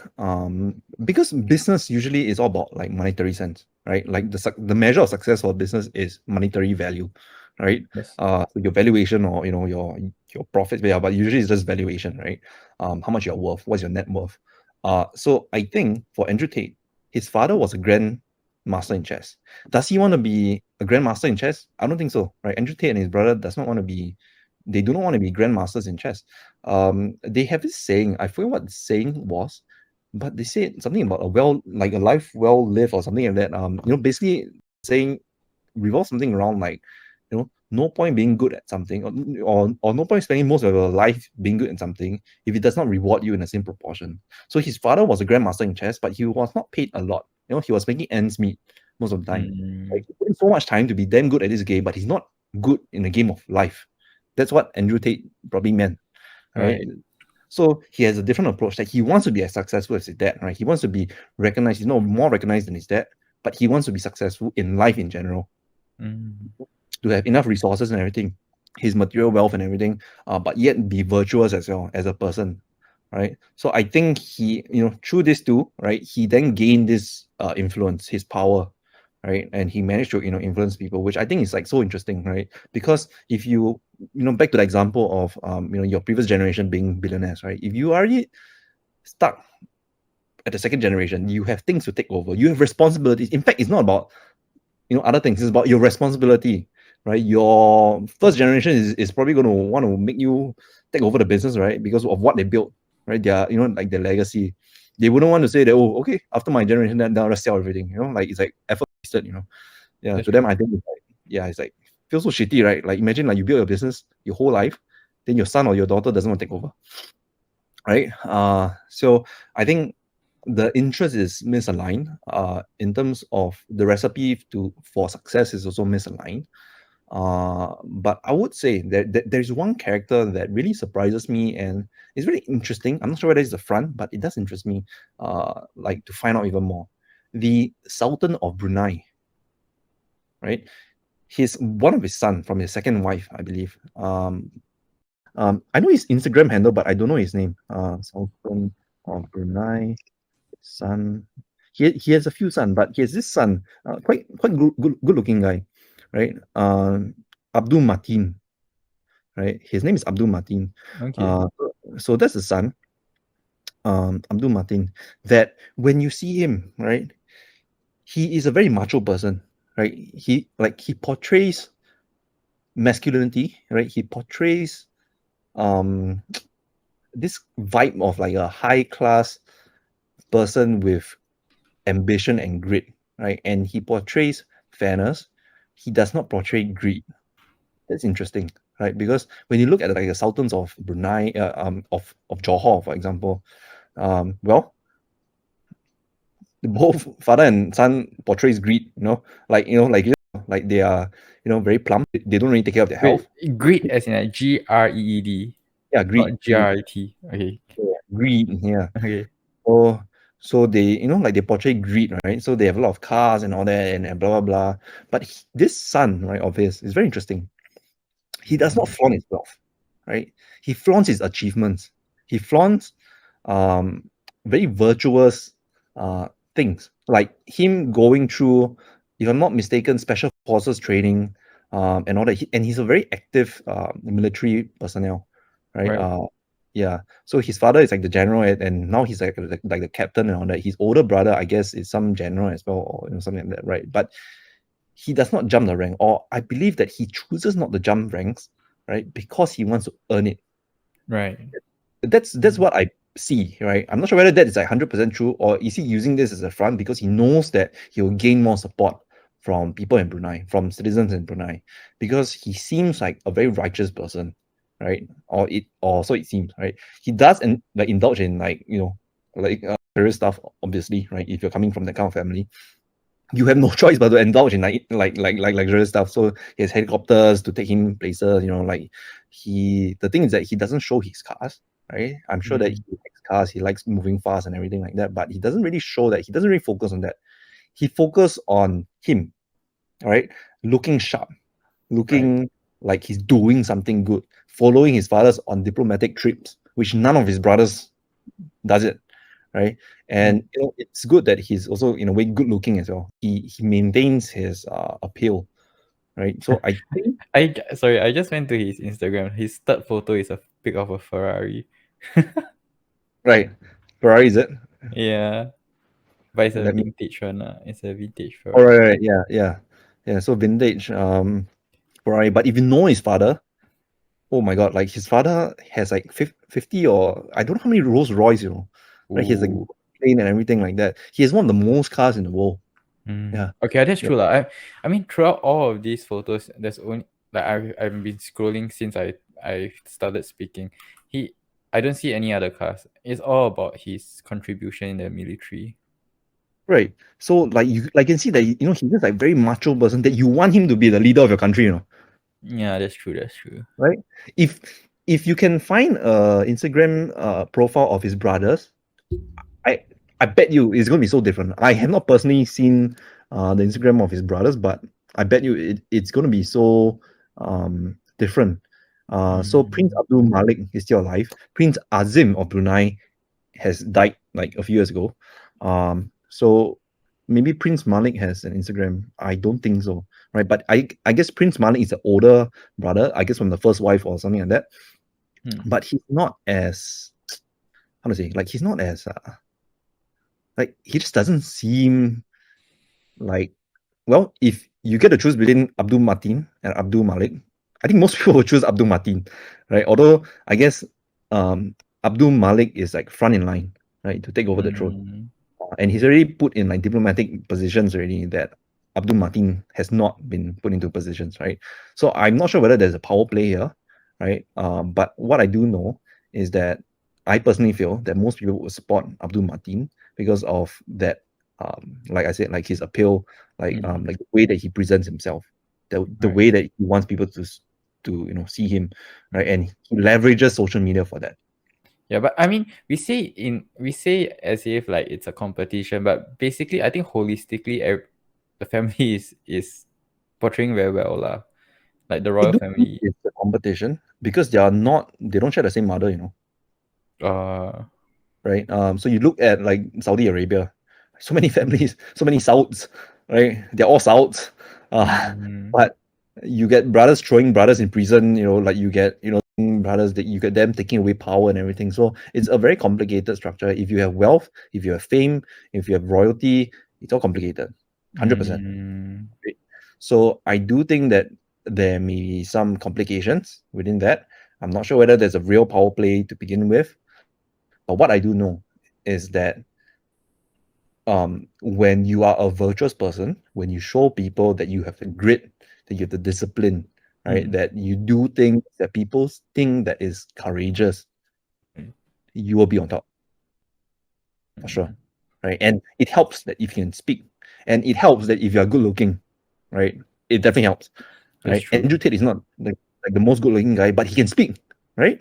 Speaker 1: because business usually is all about like monetary sense, right? Like the measure of success for a business is monetary value, right?
Speaker 2: Yes.
Speaker 1: So your valuation or your profits, yeah, but usually it's just valuation, right? How much you're worth, what's your net worth? So I think for Andrew Tate, his father was a grand master in chess. Does he want to be a grandmaster in chess? I don't think so, right? Andrew Tate and his brother does not want to be. They do not want to be grandmasters in chess. They have this saying. I forget what the saying was, but they said something about like a life well lived or something like that. Basically saying revolves something around like, no point being good at something, or no point spending most of your life being good at something if it does not reward you in the same proportion. So his father was a grandmaster in chess, but he was not paid a lot. He was making ends meet most of the time. Like
Speaker 2: Mm.
Speaker 1: he put in so much time to be damn good at this game, but he's not good in the game of life. That's what Andrew Tate probably meant, right?
Speaker 2: Right.
Speaker 1: So he has a different approach that he wants to be as successful as his dad, right? He wants to be recognized. He's not more recognized than his dad, but he wants to be successful in life in general,
Speaker 2: Mm.
Speaker 1: to have enough resources and everything, his material wealth and everything, but yet be virtuous as well as a person, right? So I think he, through this too, right, he then gained this influence, his power, right, and he managed to influence people, which I think is like so interesting, right? Because if back to the example of your previous generation being billionaires, right? If you are already stuck at the second generation, you have things to take over, you have responsibilities. In fact, it's not about other things. It's about your responsibility, right? Your first generation is probably going to want to make you take over the business, right? Because of what they built, right? Their like their legacy. They wouldn't want to say that, oh, okay, after my generation, then I'll just sell everything. Like it's like effort wasted. Yeah.
Speaker 2: That's
Speaker 1: To them,
Speaker 2: true.
Speaker 1: I think it's like, yeah, it's like feels so shitty, right? Like imagine like you build a business your whole life, then your son or your daughter doesn't want to take over, right? So I think the interest is misaligned. In terms of the recipe for success is also misaligned. But I would say that there's one character that really surprises me and is really interesting. I'm not sure whether it's the front, but it does interest me. Like to find out even more. The Sultan of Brunei, right? He's one of his son from his second wife, I believe. I know his Instagram handle, but I don't know his name. Sultan of Brunei, son. He has a few sons, but he has this son, quite good looking guy, right? Abdul Mateen, right? His name is Abdul Mateen.
Speaker 2: Okay.
Speaker 1: Uh, so that's the son, Abdul Mateen. That when you see him, right, he is a very macho person, right? He portrays masculinity, right? He portrays um this vibe of like a high class person with ambition and grit, right? And he portrays fairness. He does not portray greed. That's interesting, right? Because when you look at like the sultans of Brunei, of Johor, for example, well, both father and son portrays greed, like they are, very plump. They don't really take care of their
Speaker 2: Wait,
Speaker 1: health.
Speaker 2: greed as in like GREED,
Speaker 1: Yeah,
Speaker 2: not
Speaker 1: greed,
Speaker 2: GRIT. Okay.
Speaker 1: yeah, greed. Yeah.
Speaker 2: Okay.
Speaker 1: So, they, like they portray greed, right? So they have a lot of cars and all that, and blah blah blah. But this son, right, of his is very interesting. He does not
Speaker 2: Mm.
Speaker 1: flaunt his wealth, right? He flaunts his achievements. He flaunts um, very virtuous uh, things, like him going through, if I'm not mistaken, special forces training, and all that. And he's a very active military personnel, right?
Speaker 2: Right.
Speaker 1: Yeah. So his father is like the general, and now he's like the captain and all that. His older brother, I guess, is some general as well, or something like that, right? But he does not jump the rank, or I believe that he chooses not to jump ranks, right, because he wants to earn it.
Speaker 2: Right.
Speaker 1: That's what I see, right? I'm not sure whether that is like 100% true, or is he using this as a front because he knows that he will gain more support from people in Brunei, from citizens in Brunei, because he seems like a very righteous person, right? Or so it seems, right? He does and like indulge in like career stuff, obviously, right? If you're coming from that kind of family, you have no choice but to indulge in like luxurious stuff. So he has helicopters to take him places. The thing is that he doesn't show his cars, right? I'm sure that he
Speaker 2: Mm.
Speaker 1: likes cars, he likes moving fast and everything like that, but he doesn't really show that. He doesn't really focus on that. He focus on him, right? Looking sharp,
Speaker 2: Right.
Speaker 1: looking like he's doing something good, following his fathers on diplomatic trips, which none of his brothers does it, right?
Speaker 2: Mm.
Speaker 1: And it's good that he's also in a way good looking as well. He maintains his appeal, right? So I think,
Speaker 2: Sorry, I just went to his Instagram. His third photo is a pic of a Ferrari.
Speaker 1: right, Ferrari is it?
Speaker 2: Yeah, but it's a
Speaker 1: Let me.
Speaker 2: vintage one. It's a vintage
Speaker 1: Oh, right,
Speaker 2: Ferrari.
Speaker 1: right, yeah, yeah, yeah. So vintage Ferrari. But if you know his father, oh my God, like his father has like 50, or I don't know how many Rolls Royce, right? He has like
Speaker 2: Ooh.
Speaker 1: plane and everything like that. He has one of the most cars in the world.
Speaker 2: Mm.
Speaker 1: Yeah,
Speaker 2: Okay, that's
Speaker 1: yeah.
Speaker 2: true lah. I mean, throughout all of these photos, there's only like I've been scrolling since I started speaking. I don't see any other cars. It's all about his contribution in the military.
Speaker 1: Right. So like you like can see that he's just like very macho person that you want him to be the leader of your country,
Speaker 2: Yeah, that's true. That's true.
Speaker 1: right? If you can find a Instagram profile of his brothers, I I bet you it's gonna be so different. I have not personally seen the Instagram of his brothers, but I bet you it's gonna be so different. So Prince
Speaker 2: Mm.
Speaker 1: Abdul Malik is still alive. Prince Azim of Brunei has died like a few years ago. So maybe Prince Malik has an Instagram. I don't think so, right? But I guess Prince Malik is the older brother, I guess from the first wife or something like that.
Speaker 2: Hmm.
Speaker 1: But he's not as, how to say, like he's not as like he just doesn't seem like, well, if you get to choose between Abdul Mateen and Abdul Malik, I think most people will choose Abdul Mateen, right? Although I guess Abdul Malik is like front in line, right, to take over the throne.
Speaker 2: Mm.
Speaker 1: And he's already put in like diplomatic positions already that Abdul Mateen has not been put into positions, right? So I'm not sure whether there's a power play here, right? But what I do know is that I personally feel that most people would support Abdul Mateen because of that, like I said, like his appeal,
Speaker 2: Mm.
Speaker 1: like the way that he presents himself, the
Speaker 2: Right.
Speaker 1: way that he wants people to see him, right? And he leverages social media for that.
Speaker 2: Yeah, but I mean, we say as if like it's a competition, but basically, I think holistically, the family is portraying very well lah. Like the
Speaker 1: I
Speaker 2: royal
Speaker 1: don't think
Speaker 2: family.
Speaker 1: it's a competition because they don't share the same mother.
Speaker 2: Uh.
Speaker 1: Right? So you look at like Saudi Arabia, so many families, so many Sauds, right? They're all Sauds,
Speaker 2: Mm.
Speaker 1: but you get brothers throwing brothers in prison. Like you get brothers that you get them taking away power and everything. So it's a very complicated structure. If you have wealth, if you have fame, if you have royalty, it's all complicated, 100%.
Speaker 2: Mm.
Speaker 1: Right? So I do think that there may be some complications within that. I'm not sure whether there's a real power play to begin with, but what I do know is that when you are a virtuous person, when you show people that you have the grit, that you have the discipline, right?
Speaker 2: Mm.
Speaker 1: That you do things that people think that is courageous,
Speaker 2: Mm.
Speaker 1: you will be on top for sure,
Speaker 2: Mm.
Speaker 1: right? And it helps that if you can speak, and it helps that if you are good looking, right? It definitely helps,
Speaker 2: That's
Speaker 1: right?
Speaker 2: true.
Speaker 1: Andrew Tate is not like the most good looking guy, but he can speak, right?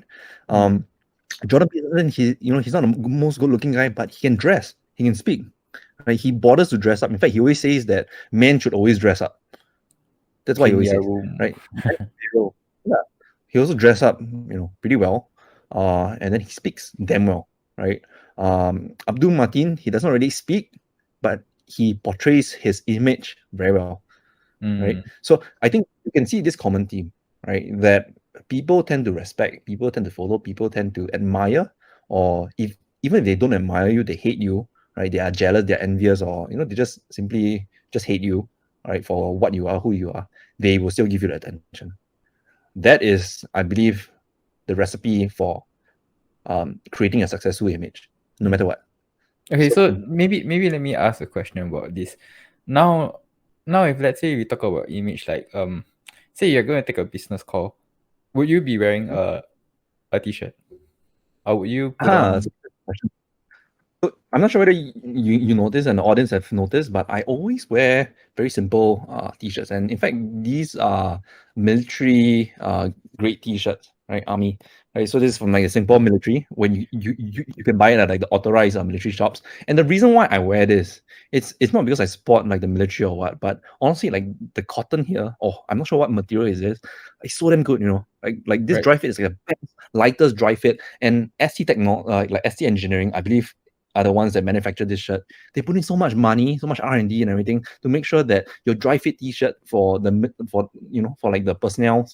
Speaker 2: Mm.
Speaker 1: Jordan Peterson, he's not the most good looking guy, but he can dress, he can speak, right? He bothers to dress up. In fact, he always says that men should always dress up. That's what he
Speaker 2: Clean
Speaker 1: always
Speaker 2: their
Speaker 1: says,
Speaker 2: room.
Speaker 1: right? Yeah. He also dress up, pretty well, and then he speaks damn well, right? Abdul Mateen, he does not really speak, but he portrays his image very well, right?
Speaker 2: Mm.
Speaker 1: So I think you can see this common theme, right? That people tend to respect, people tend to follow, people tend to admire, or if even if they don't admire you, they hate you, right? They are jealous, they're envious, or they just simply just hate you, right, for what you are, who you are. They will still give you the attention. That is, I believe, the recipe for creating a successful image, no
Speaker 2: Mm.
Speaker 1: matter what.
Speaker 2: Okay,
Speaker 1: So
Speaker 2: so maybe let me ask a question about this. Now, if let's say we talk about image, like say you're going to take a business call, would you be wearing a t-shirt, or would you put
Speaker 1: ah,
Speaker 2: on?
Speaker 1: so good question. So I'm not sure whether you notice and the audience have noticed, but I always wear very simple t-shirts. And in fact, these are military grade t-shirts, right? Army, right? So this is from like a simple military when you can buy it at like the authorized military shops. And the reason why I wear this, it's not because I support like the military or what, but honestly, like the cotton here, oh, I'm not sure what material is this. It's so damn good, Like this
Speaker 2: Right.
Speaker 1: dry fit is like a best, lightest dry fit. And ST like ST Engineering, I believe are the ones that manufacture this shirt. They put in so much money, so much R&D and everything to make sure that your dry fit t-shirt for like the personnel,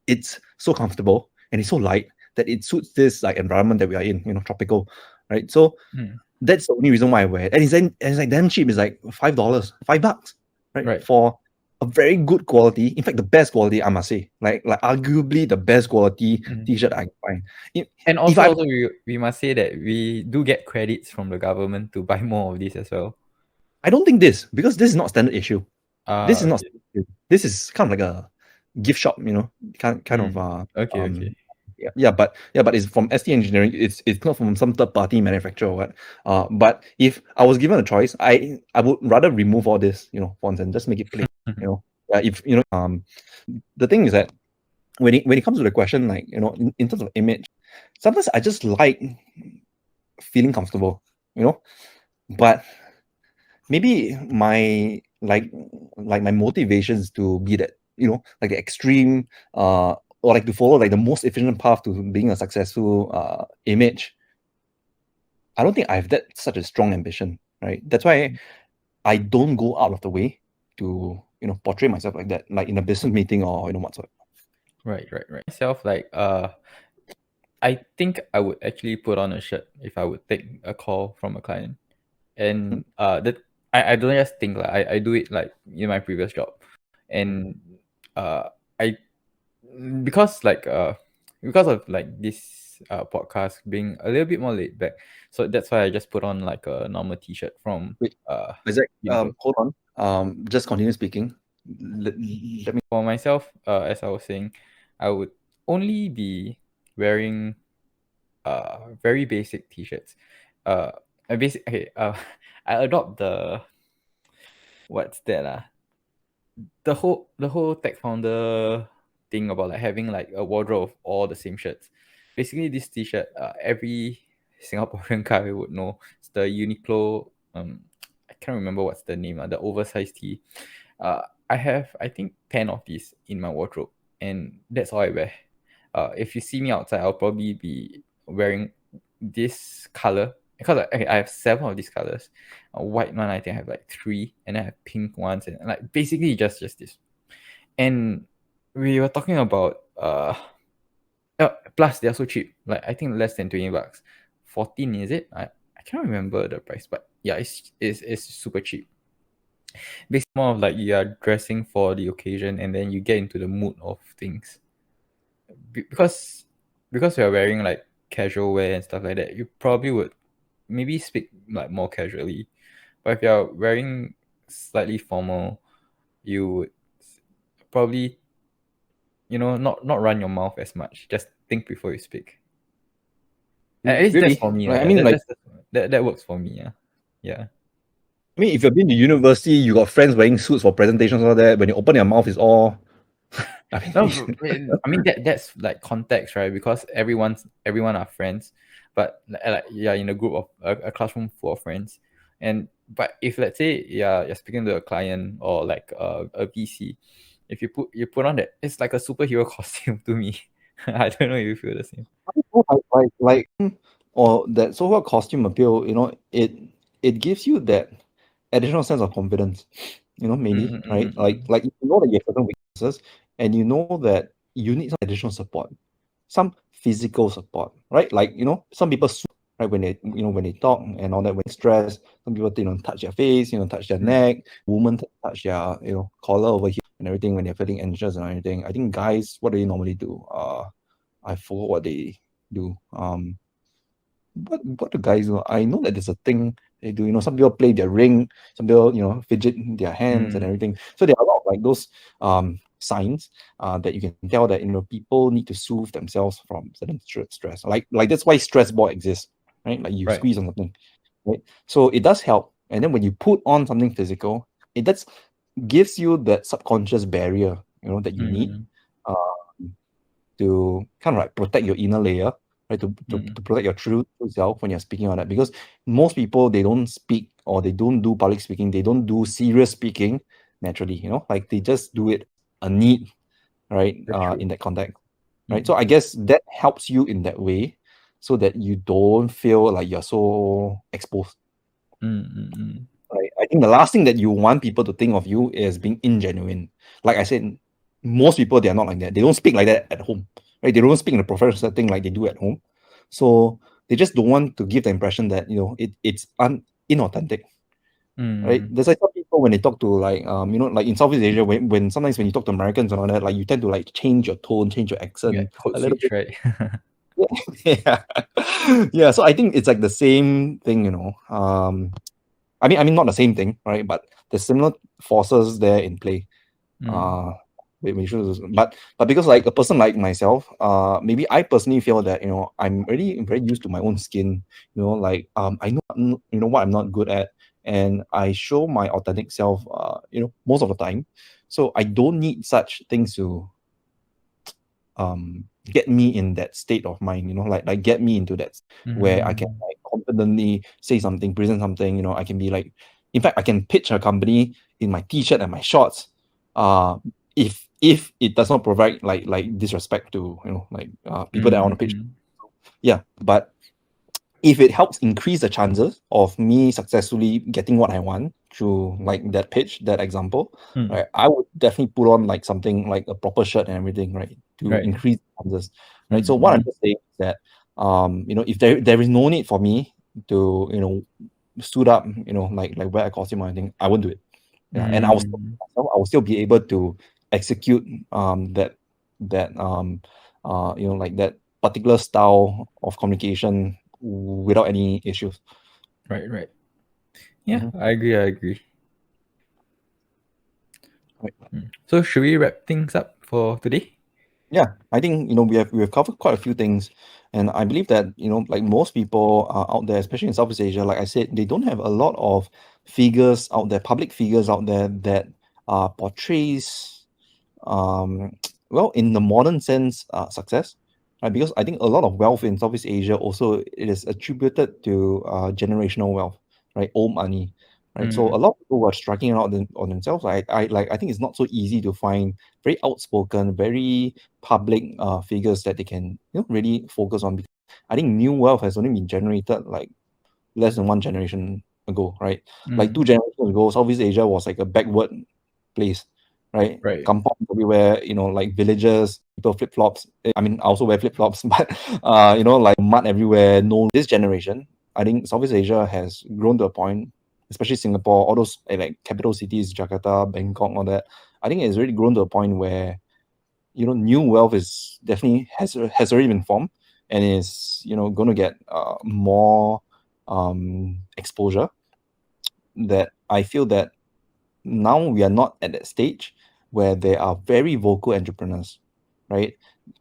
Speaker 1: it's so comfortable and it's so light that it suits this like environment that we are in, tropical, right? So
Speaker 2: Mm.
Speaker 1: that's the only reason why I wear it. And it's like damn cheap. It's like $5, $5, right?
Speaker 2: Right.
Speaker 1: For a very good quality. In fact, the best quality, I must say. Like arguably the best quality
Speaker 2: Mm.
Speaker 1: t-shirt I can find.
Speaker 2: And
Speaker 1: If
Speaker 2: also,
Speaker 1: I
Speaker 2: we must say that we do get credits from the government to buy more of this as well.
Speaker 1: I don't think because this is not standard issue. This is not
Speaker 2: Okay.
Speaker 1: this is kind of like a gift shop, kind of
Speaker 2: Mm. Okay. Okay.
Speaker 1: but it's from ST Engineering. It's not from some third party manufacturer or what. But if I was given a choice, I would rather remove all this, fonts and just make it plain. If the thing is that when it comes to the question, like in terms of image, sometimes I just like feeling comfortable, but maybe my motivations to be that like the extreme or like to follow like the most efficient path to being a successful image. I don't think I have that such a strong ambition, right? That's why I don't go out of the way to portray myself like that, like in a business meeting or whatsoever.
Speaker 2: Right. Myself, like I think I would actually put on a shirt if I would take a call from a client. And that I don't just think, like I do it like in my previous job. And I because like because of like this podcast being a little bit more laid back, so that's why I just put on like a normal t-shirt from
Speaker 1: Wait, Isaac,
Speaker 2: Uniqlo.
Speaker 1: hold on. Just continue speaking. Let me.
Speaker 2: For myself, as I was saying, I would only be wearing very basic t-shirts. A basic okay I adopt the what's that the whole tech founder thing about like having like a wardrobe of all the same shirts. Basically, this t-shirt, every Singaporean guy would know. It's the Uniqlo. I can't remember what's the name. The oversized tee. I have, I think, 10 of these in my wardrobe, and that's all I wear. If you see me outside, I'll probably be wearing this color because I have 7 of these colors. A white one, I think I have like 3, and I have pink ones, and like basically just this. And we were talking about plus they're so cheap. Like I think less than $20. 14, is it? I can't remember the price, but yeah, it's super cheap. Basically, more of like you are dressing for the occasion, and then you get into the mood of things. Because we are wearing like casual wear and stuff like that, you probably would maybe speak like more casually. But if you're wearing slightly formal, you would probably not run your mouth as much. Just think before you speak. At least that's
Speaker 1: Really?
Speaker 2: for me.
Speaker 1: Like, I
Speaker 2: Yeah,
Speaker 1: mean, like,
Speaker 2: that works for me. Yeah, yeah.
Speaker 1: I mean, if you've been to university, you got friends wearing suits for presentations, all that. When you open your mouth, it's all. I
Speaker 2: No,
Speaker 1: mean,
Speaker 2: I mean that's like context, right? Because everyone are friends, but like yeah, in a group of a classroom full of friends, and but if let's say you're speaking to a client or like a VC, if you put on that, it's like a superhero costume to me. I don't know if you feel the same.
Speaker 1: or that so-called costume appeal, it gives you that additional sense of confidence, maybe, right? Like you know that you have certain weaknesses, and you know that you need some additional support, some physical support, right? Like, some people right, when they talk and all that, when stress, some people touch their face, touch their neck, women touch their collar over here and everything when they're feeling anxious and everything. I think guys, what do they normally do? I forgot what they do. What do guys do? I know that there's a thing they do. Some people play their ring, some people fidget their hands and everything. So there are a lot of like those signs that you can tell that people need to soothe themselves from certain stress. Like that's why stress ball exists, right? Like you
Speaker 2: Right.
Speaker 1: squeeze on something, right? So it does help. And then when you put on something physical, it does gives you that subconscious barrier, that you need. Uh, to kind of like protect your inner layer, right? To protect your true self when you're speaking on that. Because most people, they don't speak or they don't do public speaking, they don't do serious speaking naturally, like they just do it a need, right?
Speaker 2: That's true.
Speaker 1: In that context, right? So I guess that helps you in that way so that you don't feel like you're so exposed. Right. I think the last thing that you want people to think of you is being ingenuine. Like I said, most people, they are not like that. They don't speak like that at home, right? They don't speak in a professional setting like they do at home. So they just don't want to give the impression that it's inauthentic, right? There's like some people when they talk to like like in Southeast Asia, when sometimes when you talk to Americans and all that, like you tend to like change your tone, change your
Speaker 2: Yeah,
Speaker 1: accent
Speaker 2: code
Speaker 1: a little
Speaker 2: switch,
Speaker 1: bit.
Speaker 2: right?
Speaker 1: Yeah, yeah. So I think it's like the same thing, I mean, not the same thing, right? But there's similar forces there in play. Uh, we should, but because like a person like myself, maybe I personally feel that I'm already very used to my own skin. Like I know what I'm not good at, and I show my authentic self. Most of the time, so I don't need such things to get me in that state of mind, like get me into that where I can like confidently say something, present something, I can be like, in fact, I can pitch a company in my t-shirt and my shorts, if it does not provide like disrespect to like people that I want to pitch. Yeah, but if it helps increase the chances of me successfully getting what I want through like that pitch, that example, right, I would definitely put on like something like a proper shirt and everything, right, to
Speaker 2: Right.
Speaker 1: increase chances, right? So what I'm just saying is that, if there is no need for me to, suit up, like wear a costume or anything, I won't do it. Yeah, and I will still be able to execute that like that particular style of communication without any issues.
Speaker 2: Right. Yeah,
Speaker 1: Mhm.
Speaker 2: I agree.
Speaker 1: Right.
Speaker 2: So should we wrap things up for today?
Speaker 1: Yeah, I think we have covered quite a few things, and I believe that like most people out there, especially in Southeast Asia, like I said, they don't have a lot of figures out there, public figures out there that portrays um, well, in the modern sense, success, right? Because I think a lot of wealth in Southeast Asia also it is attributed to generational wealth, right? Old money, right? So a lot of people who are striking out on themselves. I think it's not so easy to find very outspoken, very public figures that they can really focus on. Because I think new wealth has only been generated like less than one generation ago, right? Like 2 generations ago, Southeast Asia was like a backward place, right?
Speaker 2: Right.
Speaker 1: Kampongs everywhere, like villages, people flip flops. I mean, I also wear flip flops, but like mud everywhere. No, this generation, I think Southeast Asia has grown to a point, especially Singapore, all those like capital cities, Jakarta, Bangkok, all that. I think it's really grown to a point where new wealth is definitely has already been formed and is going to get more exposure. That I feel that now we are not at that stage where there are very vocal entrepreneurs, right?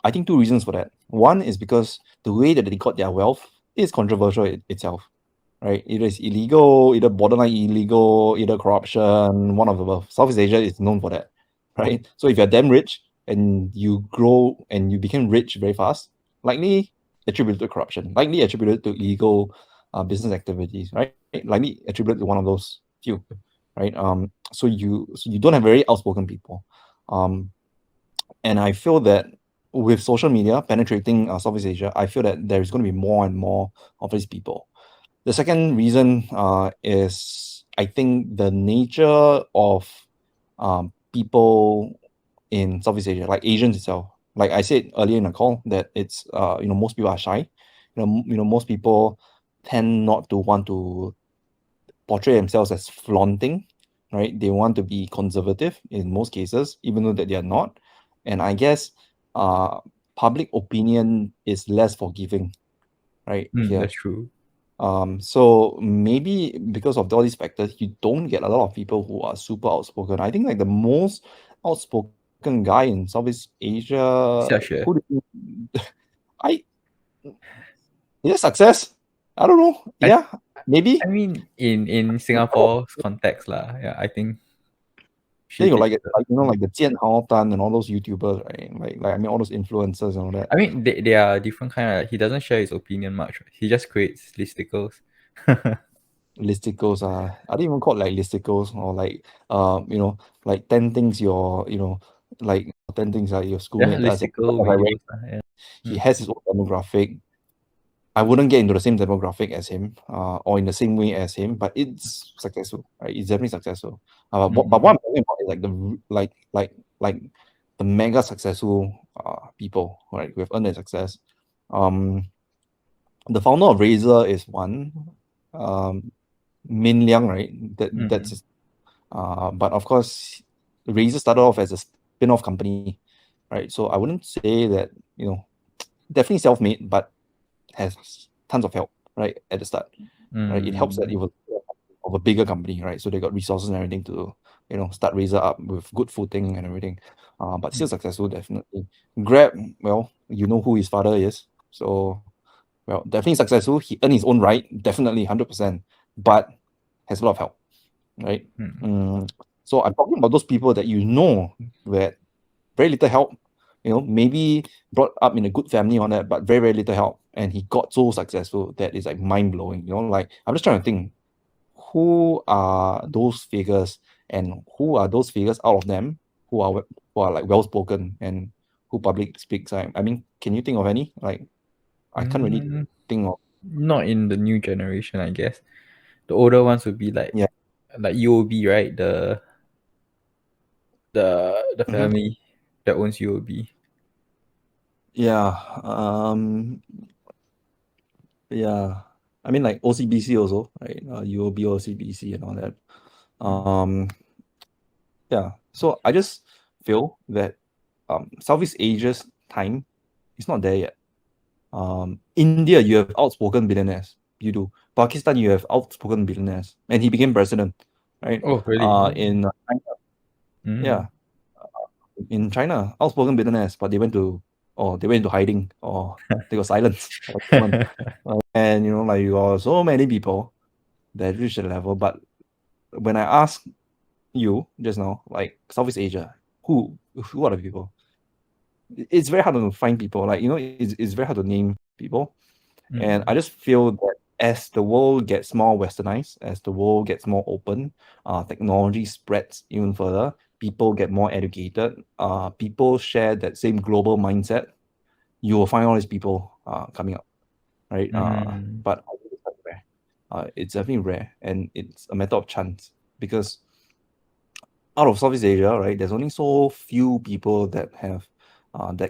Speaker 1: I think two reasons for that. One is because the way that they got their wealth is controversial itself, right? Either it's illegal, either borderline illegal, either corruption, one of the above. Southeast Asia is known for that, right? So if you're damn rich and you grow and you became rich very fast, likely attributed to corruption, likely attributed to illegal business activities, right? Likely attributed to one of those few, right? So you don't have very outspoken people, um, and I feel that with social media penetrating Southeast Asia, I feel that there is going to be more and more of these people. The second reason is I think the nature of people in Southeast Asia, like Asians itself. Like I said earlier in the call, that it's most people are shy. Most people tend not to want to portray themselves as flaunting, right? They want to be conservative in most cases, even though that they are not. And I guess uh, public opinion is less forgiving, right? Here,
Speaker 2: That's true.
Speaker 1: so maybe because of all these factors, you don't get a lot of people who are super outspoken. I think like the most outspoken guy in Southeast Asia, who
Speaker 2: Xiaxue.
Speaker 1: do I is it success? I don't know.
Speaker 2: I
Speaker 1: Yeah, maybe.
Speaker 2: I mean in
Speaker 1: A lot of-
Speaker 2: Singapore's context lah, yeah, I think
Speaker 1: Then
Speaker 2: she
Speaker 1: you
Speaker 2: takes
Speaker 1: like it,
Speaker 2: the
Speaker 1: like like the Jian Hao Tan and all those YouTubers, right? Like I mean all those influencers and all that.
Speaker 2: I mean they are different kind of, he doesn't share his opinion much. Right? He just creates listicles.
Speaker 1: Listicles are they even called like listicles or like like 10 things your like 10 things that your
Speaker 2: Yeah,
Speaker 1: schoolmate does. And
Speaker 2: listicle
Speaker 1: I read
Speaker 2: videos. Yeah.
Speaker 1: he
Speaker 2: Mm,
Speaker 1: has his own demographic. I wouldn't get into the same demographic as him, or in the same way as him, but it's successful, right? It's definitely successful. But what
Speaker 2: mm,
Speaker 1: I'm talking about is like like the mega successful people, right, who have earned their success. Um, the founder of Razer is one, um, Min Liang, right? That's
Speaker 2: mm,
Speaker 1: his, but of course, Razer started off as a spin-off company, right? So I wouldn't say that definitely self-made, but has tons of help right at the start, right? It helps that
Speaker 2: mm,
Speaker 1: it was of a bigger company, right? So they got resources and everything to start Razer up with good footing and everything, but still
Speaker 2: mm,
Speaker 1: successful definitely. Grab, well, you know who his father is, so well, definitely successful. He earned his own right, definitely 100%, but has a lot of help, right?
Speaker 2: mm,
Speaker 1: Mm, so I'm talking about those people that that very little help, maybe brought up in a good family on that, but very, very little help. And he got so successful that it's like mind blowing. Like I'm just trying to think who are those figures and who are those figures out of them who are like well spoken and who public speaks. I mean, can you think of any? Like I can't really
Speaker 2: mm.
Speaker 1: think of.
Speaker 2: Not in the new generation, I guess. The older ones would be
Speaker 1: Yeah.
Speaker 2: like UOB, right? The
Speaker 1: Mhm.
Speaker 2: family that owns UOB.
Speaker 1: Yeah. Yeah. I mean like OCBC also, right? UOB, OCBC and all that.
Speaker 2: Mm,
Speaker 1: Um, Yeah. So I just feel that Southeast Asia's time is not there yet. India, you have outspoken billionaires. You do. Pakistan, you have outspoken billionaires. And he became president, right?
Speaker 2: Oh, really?
Speaker 1: In China,
Speaker 2: Mm.
Speaker 1: yeah, in China, outspoken billionaires, but they went into hiding or they got silenced by the government. And like you got so many people that reached that level. But when I ask you just now, like Southeast Asia, who are the people? It's very hard to find people. Like it's very hard to name people, and I
Speaker 2: Mm,
Speaker 1: just feel that as the world gets more westernized, as the world gets more open, technology spreads even further, people get more educated, people share that same global mindset, you will find all these people coming up, right?
Speaker 2: mm,
Speaker 1: But I think it's quite rare. It's definitely rare, and it's a matter of chance because out of Southeast Asia, right, there's only so few people that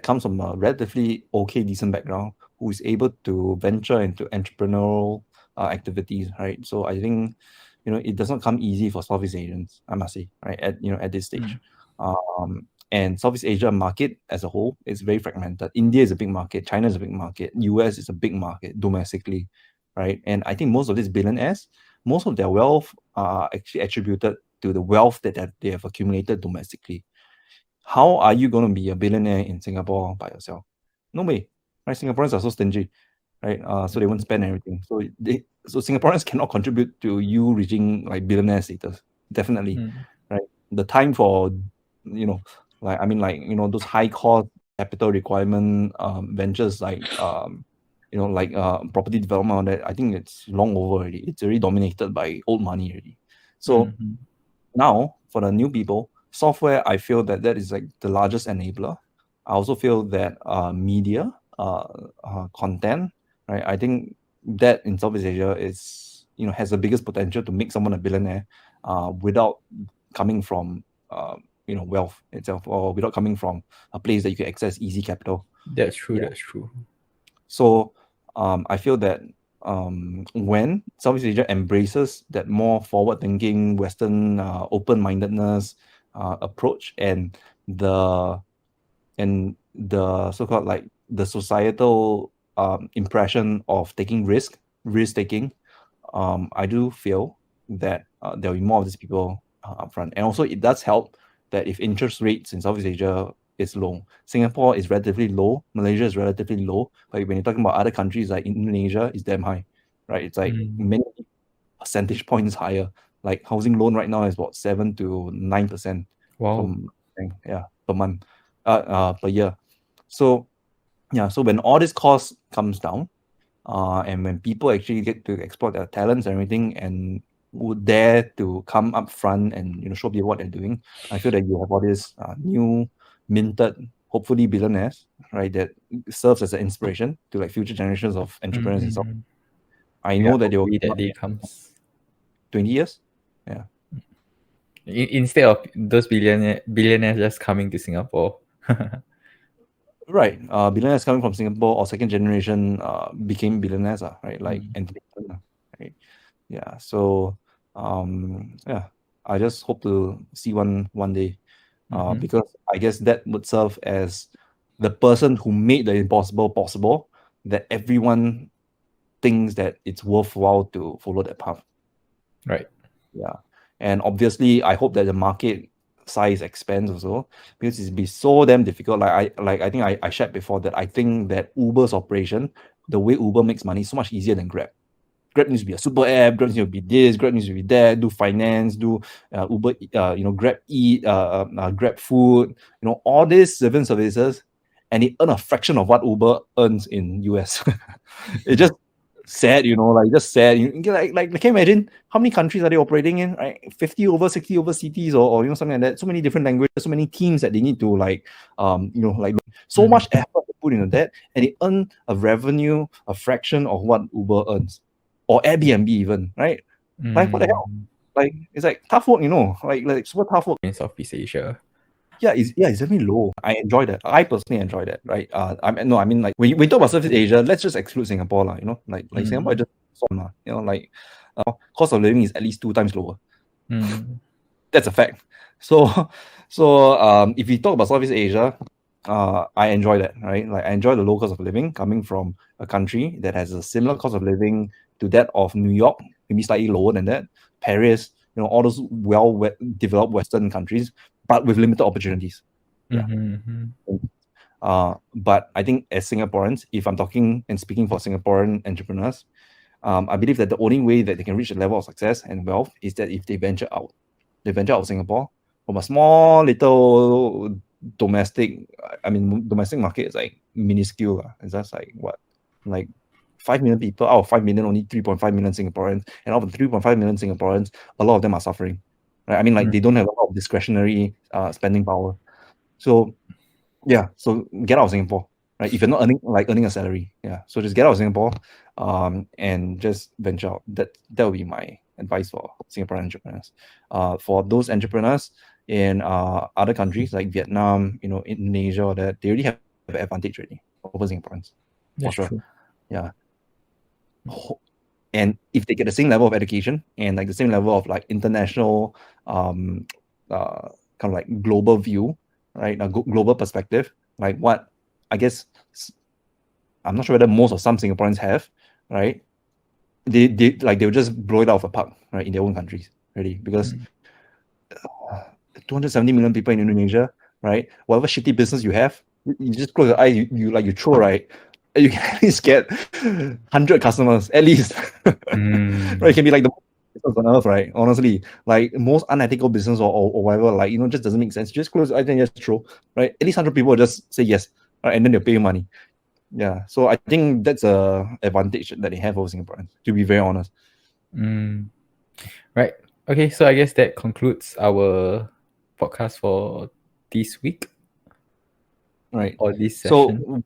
Speaker 1: comes from a relatively okay, decent background who is able to venture into entrepreneurial activities, right? So I think it does not come easy for Southeast Asians, I must say, right? At this stage,
Speaker 2: mm,
Speaker 1: and Southeast Asia market as a whole is very fragmented. India is a big market, China is a big market, US is a big market domestically, right? And I think most of these billionaires, most of their wealth are actually attributed to the wealth that they have accumulated domestically. how are you going to be a billionaire in Singapore by yourself? No way, right? Singaporeans are so stingy, right? So they won't spend everything. So Singaporeans cannot contribute to you reaching like billionaire status. Definitely,
Speaker 2: Mm.
Speaker 1: right? The time for, you know, like I mean, like those high cost capital requirement ventures like property development, all that, I think it's long over already. It's already dominated by old money already. So
Speaker 2: Mm-hmm.
Speaker 1: now for the new people, software, I feel that that is like the largest enabler. I also feel that media, uh, content, right? I think that in Southeast Asia is has the biggest potential to make someone a billionaire, without coming from wealth itself, or without coming from a place that you can access easy capital.
Speaker 2: That's true.
Speaker 1: Yeah.
Speaker 2: That's true.
Speaker 1: So I feel that when Southeast Asia embraces that more forward-thinking, Western, open-mindedness approach, the and the so-called like the societal impression of taking risk taking, I do feel that there will be more of these people upfront. And also, it does help that if interest rates in Southeast Asia is low, Singapore is relatively low, Malaysia is relatively low, but when you're talking about other countries like Indonesia, it's damn high, right? It's like
Speaker 2: Mm.
Speaker 1: many percentage points higher. Like housing loan right now is about 7 to 9%
Speaker 2: Wow.
Speaker 1: from yeah, per month, per year. So yeah, so when all this cost comes down, and when people actually get to explore their talents and everything, and would dare to come up front and show people what they're doing, I feel that you have all these new minted, hopefully billionaires, right? That serves as an inspiration to like future generations of entrepreneurs and stuff.
Speaker 2: Mm-hmm.
Speaker 1: I
Speaker 2: Yeah,
Speaker 1: know that they will
Speaker 2: hopefully
Speaker 1: come
Speaker 2: that
Speaker 1: up
Speaker 2: day comes.
Speaker 1: 20 years. Yeah,
Speaker 2: Instead of those billionaires just coming to Singapore.
Speaker 1: right. Billionaires coming from Singapore or second generation became billionaires, right? Like
Speaker 2: Mm.
Speaker 1: Anthony, right? Yeah. So yeah, I just hope to see one day,
Speaker 2: Mm-hmm.
Speaker 1: because I guess that would serve as the person who made the impossible possible, that everyone thinks that it's worthwhile to follow that path.
Speaker 2: Right.
Speaker 1: Yeah. And obviously, I hope that the market size expands also, because it's be so damn difficult. I think I shared before that I think that Uber's operation, the way Uber makes money, is so much easier than Grab. Grab needs to be a super app. Grab needs to be this. Grab needs to be that. Do finance. Do Uber. Grab Eat. Grab Food. All these seven services, and it earn a fraction of what Uber earns in US. It's just sad, like just sad. Like can you imagine how many countries are they operating in? Right, 50 over, 60 over cities, or something like that. So many different languages, so many teams that they need to like so
Speaker 2: Mm.
Speaker 1: much effort to put into that, and they earn a revenue a fraction of what Uber earns, or Airbnb even, right? Like what the hell?
Speaker 2: Mm.
Speaker 1: Like it's like tough work, like super tough work.
Speaker 2: In Southeast Asia.
Speaker 1: Yeah, it's definitely low. I enjoy that. I personally enjoy that, right? I mean, like when you talk about Southeast Asia, let's just exclude Singapore, lah. Like Singapore is
Speaker 2: Mm.
Speaker 1: just like cost of living is at least 2 times lower.
Speaker 2: Mm.
Speaker 1: That's a fact. So, if we talk about Southeast Asia, I enjoy that, right? Like I enjoy the low cost of living coming from a country that has a similar cost of living to that of New York, maybe slightly lower than that, Paris, all those developed Western countries, but with limited opportunities. Yeah.
Speaker 2: Mm-hmm.
Speaker 1: But I think as Singaporeans, if I'm talking and speaking for Singaporean entrepreneurs, I believe that the only way that they can reach a level of success and wealth is that if they venture out. They venture out of Singapore from a small little domestic. I mean, domestic market is like minuscule. It's just like what, like 5 million people out of 5 million, only 3.5 million Singaporeans, and out of 3.5 million Singaporeans, a lot of them are suffering. Right? I mean, like they don't have a lot of discretionary spending power. So yeah, so get out of Singapore, right? If you're not earning a salary, yeah. So just get out of Singapore, and just venture out. That would be my advice for Singaporean entrepreneurs. For those entrepreneurs in other countries like Vietnam, Indonesia, or that, they already have an advantage already over Singaporeans, for
Speaker 2: That's
Speaker 1: sure.
Speaker 2: true.
Speaker 1: Yeah. And if they get the same level of education and like the same level of like international, kind of like global view, right? A global perspective, like what I guess I'm not sure whether most or some Singaporeans have, right? They'll just blow it out of a park, right, in their own countries, really, because
Speaker 2: Mm.
Speaker 1: 270 million people in Indonesia, right? Whatever shitty business you have, you just close your eye, you throw, right? And you can at least get 100 customers at least. Right? It
Speaker 2: Mm.
Speaker 1: can be like the business on earth, right? Honestly, like most unethical business or whatever, like just doesn't make sense. You just close your eyes and just throw, right? At least 100 people will just say yes, right? And then they'll pay you money. Yeah. So I think that's a advantage that they have over Singaporeans, to be very honest.
Speaker 2: Mm. Right. Okay, so I guess that concludes our podcast for this week
Speaker 1: Right.
Speaker 2: or this
Speaker 1: So
Speaker 2: session.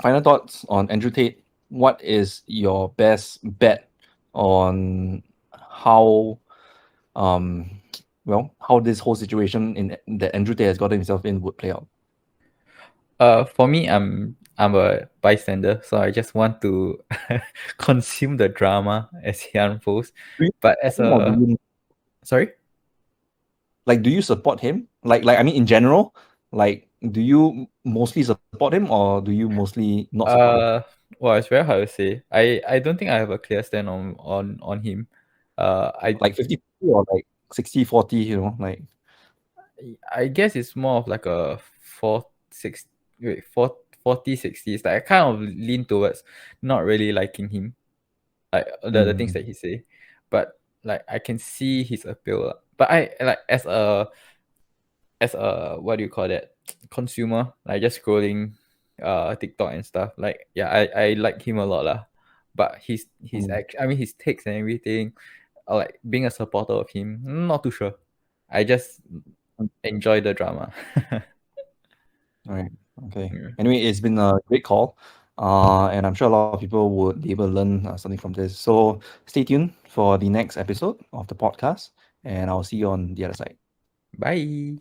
Speaker 1: final thoughts on Andrew Tate. What is your best bet on how um how this whole situation in that Andrew Tate has gotten himself in would play out?
Speaker 2: For me, I'm a bystander, so I just want to consume the drama as it unfolds.
Speaker 1: Do you
Speaker 2: But
Speaker 1: support
Speaker 2: as
Speaker 1: him or do
Speaker 2: a
Speaker 1: you
Speaker 2: sorry,
Speaker 1: do you support him? I mean in general, do you mostly support him or do you mostly not support him?
Speaker 2: uh, well, it's very hard to say. I don't think I have a clear stand on him. I
Speaker 1: Like 50 or like 60-40,
Speaker 2: I guess it's more of like a 40-60. It's like I kind of lean towards not really liking him, like the things
Speaker 1: mm,
Speaker 2: that he say, but like I can see his appeal lah. But I like as a what do you call that, consumer, like just scrolling TikTok and stuff, like yeah, I like him a lot lah. But his
Speaker 1: mm,
Speaker 2: act I mean his takes and everything, like being a supporter of him, not too sure. I just
Speaker 1: mm.
Speaker 2: enjoy the drama.
Speaker 1: All right. Okay.
Speaker 2: Yeah.
Speaker 1: Anyway, it's been a great call. And I'm sure a lot of people would be able to learn something from this. So stay tuned for the next episode of the podcast, and I'll see you on the other side.
Speaker 2: Bye.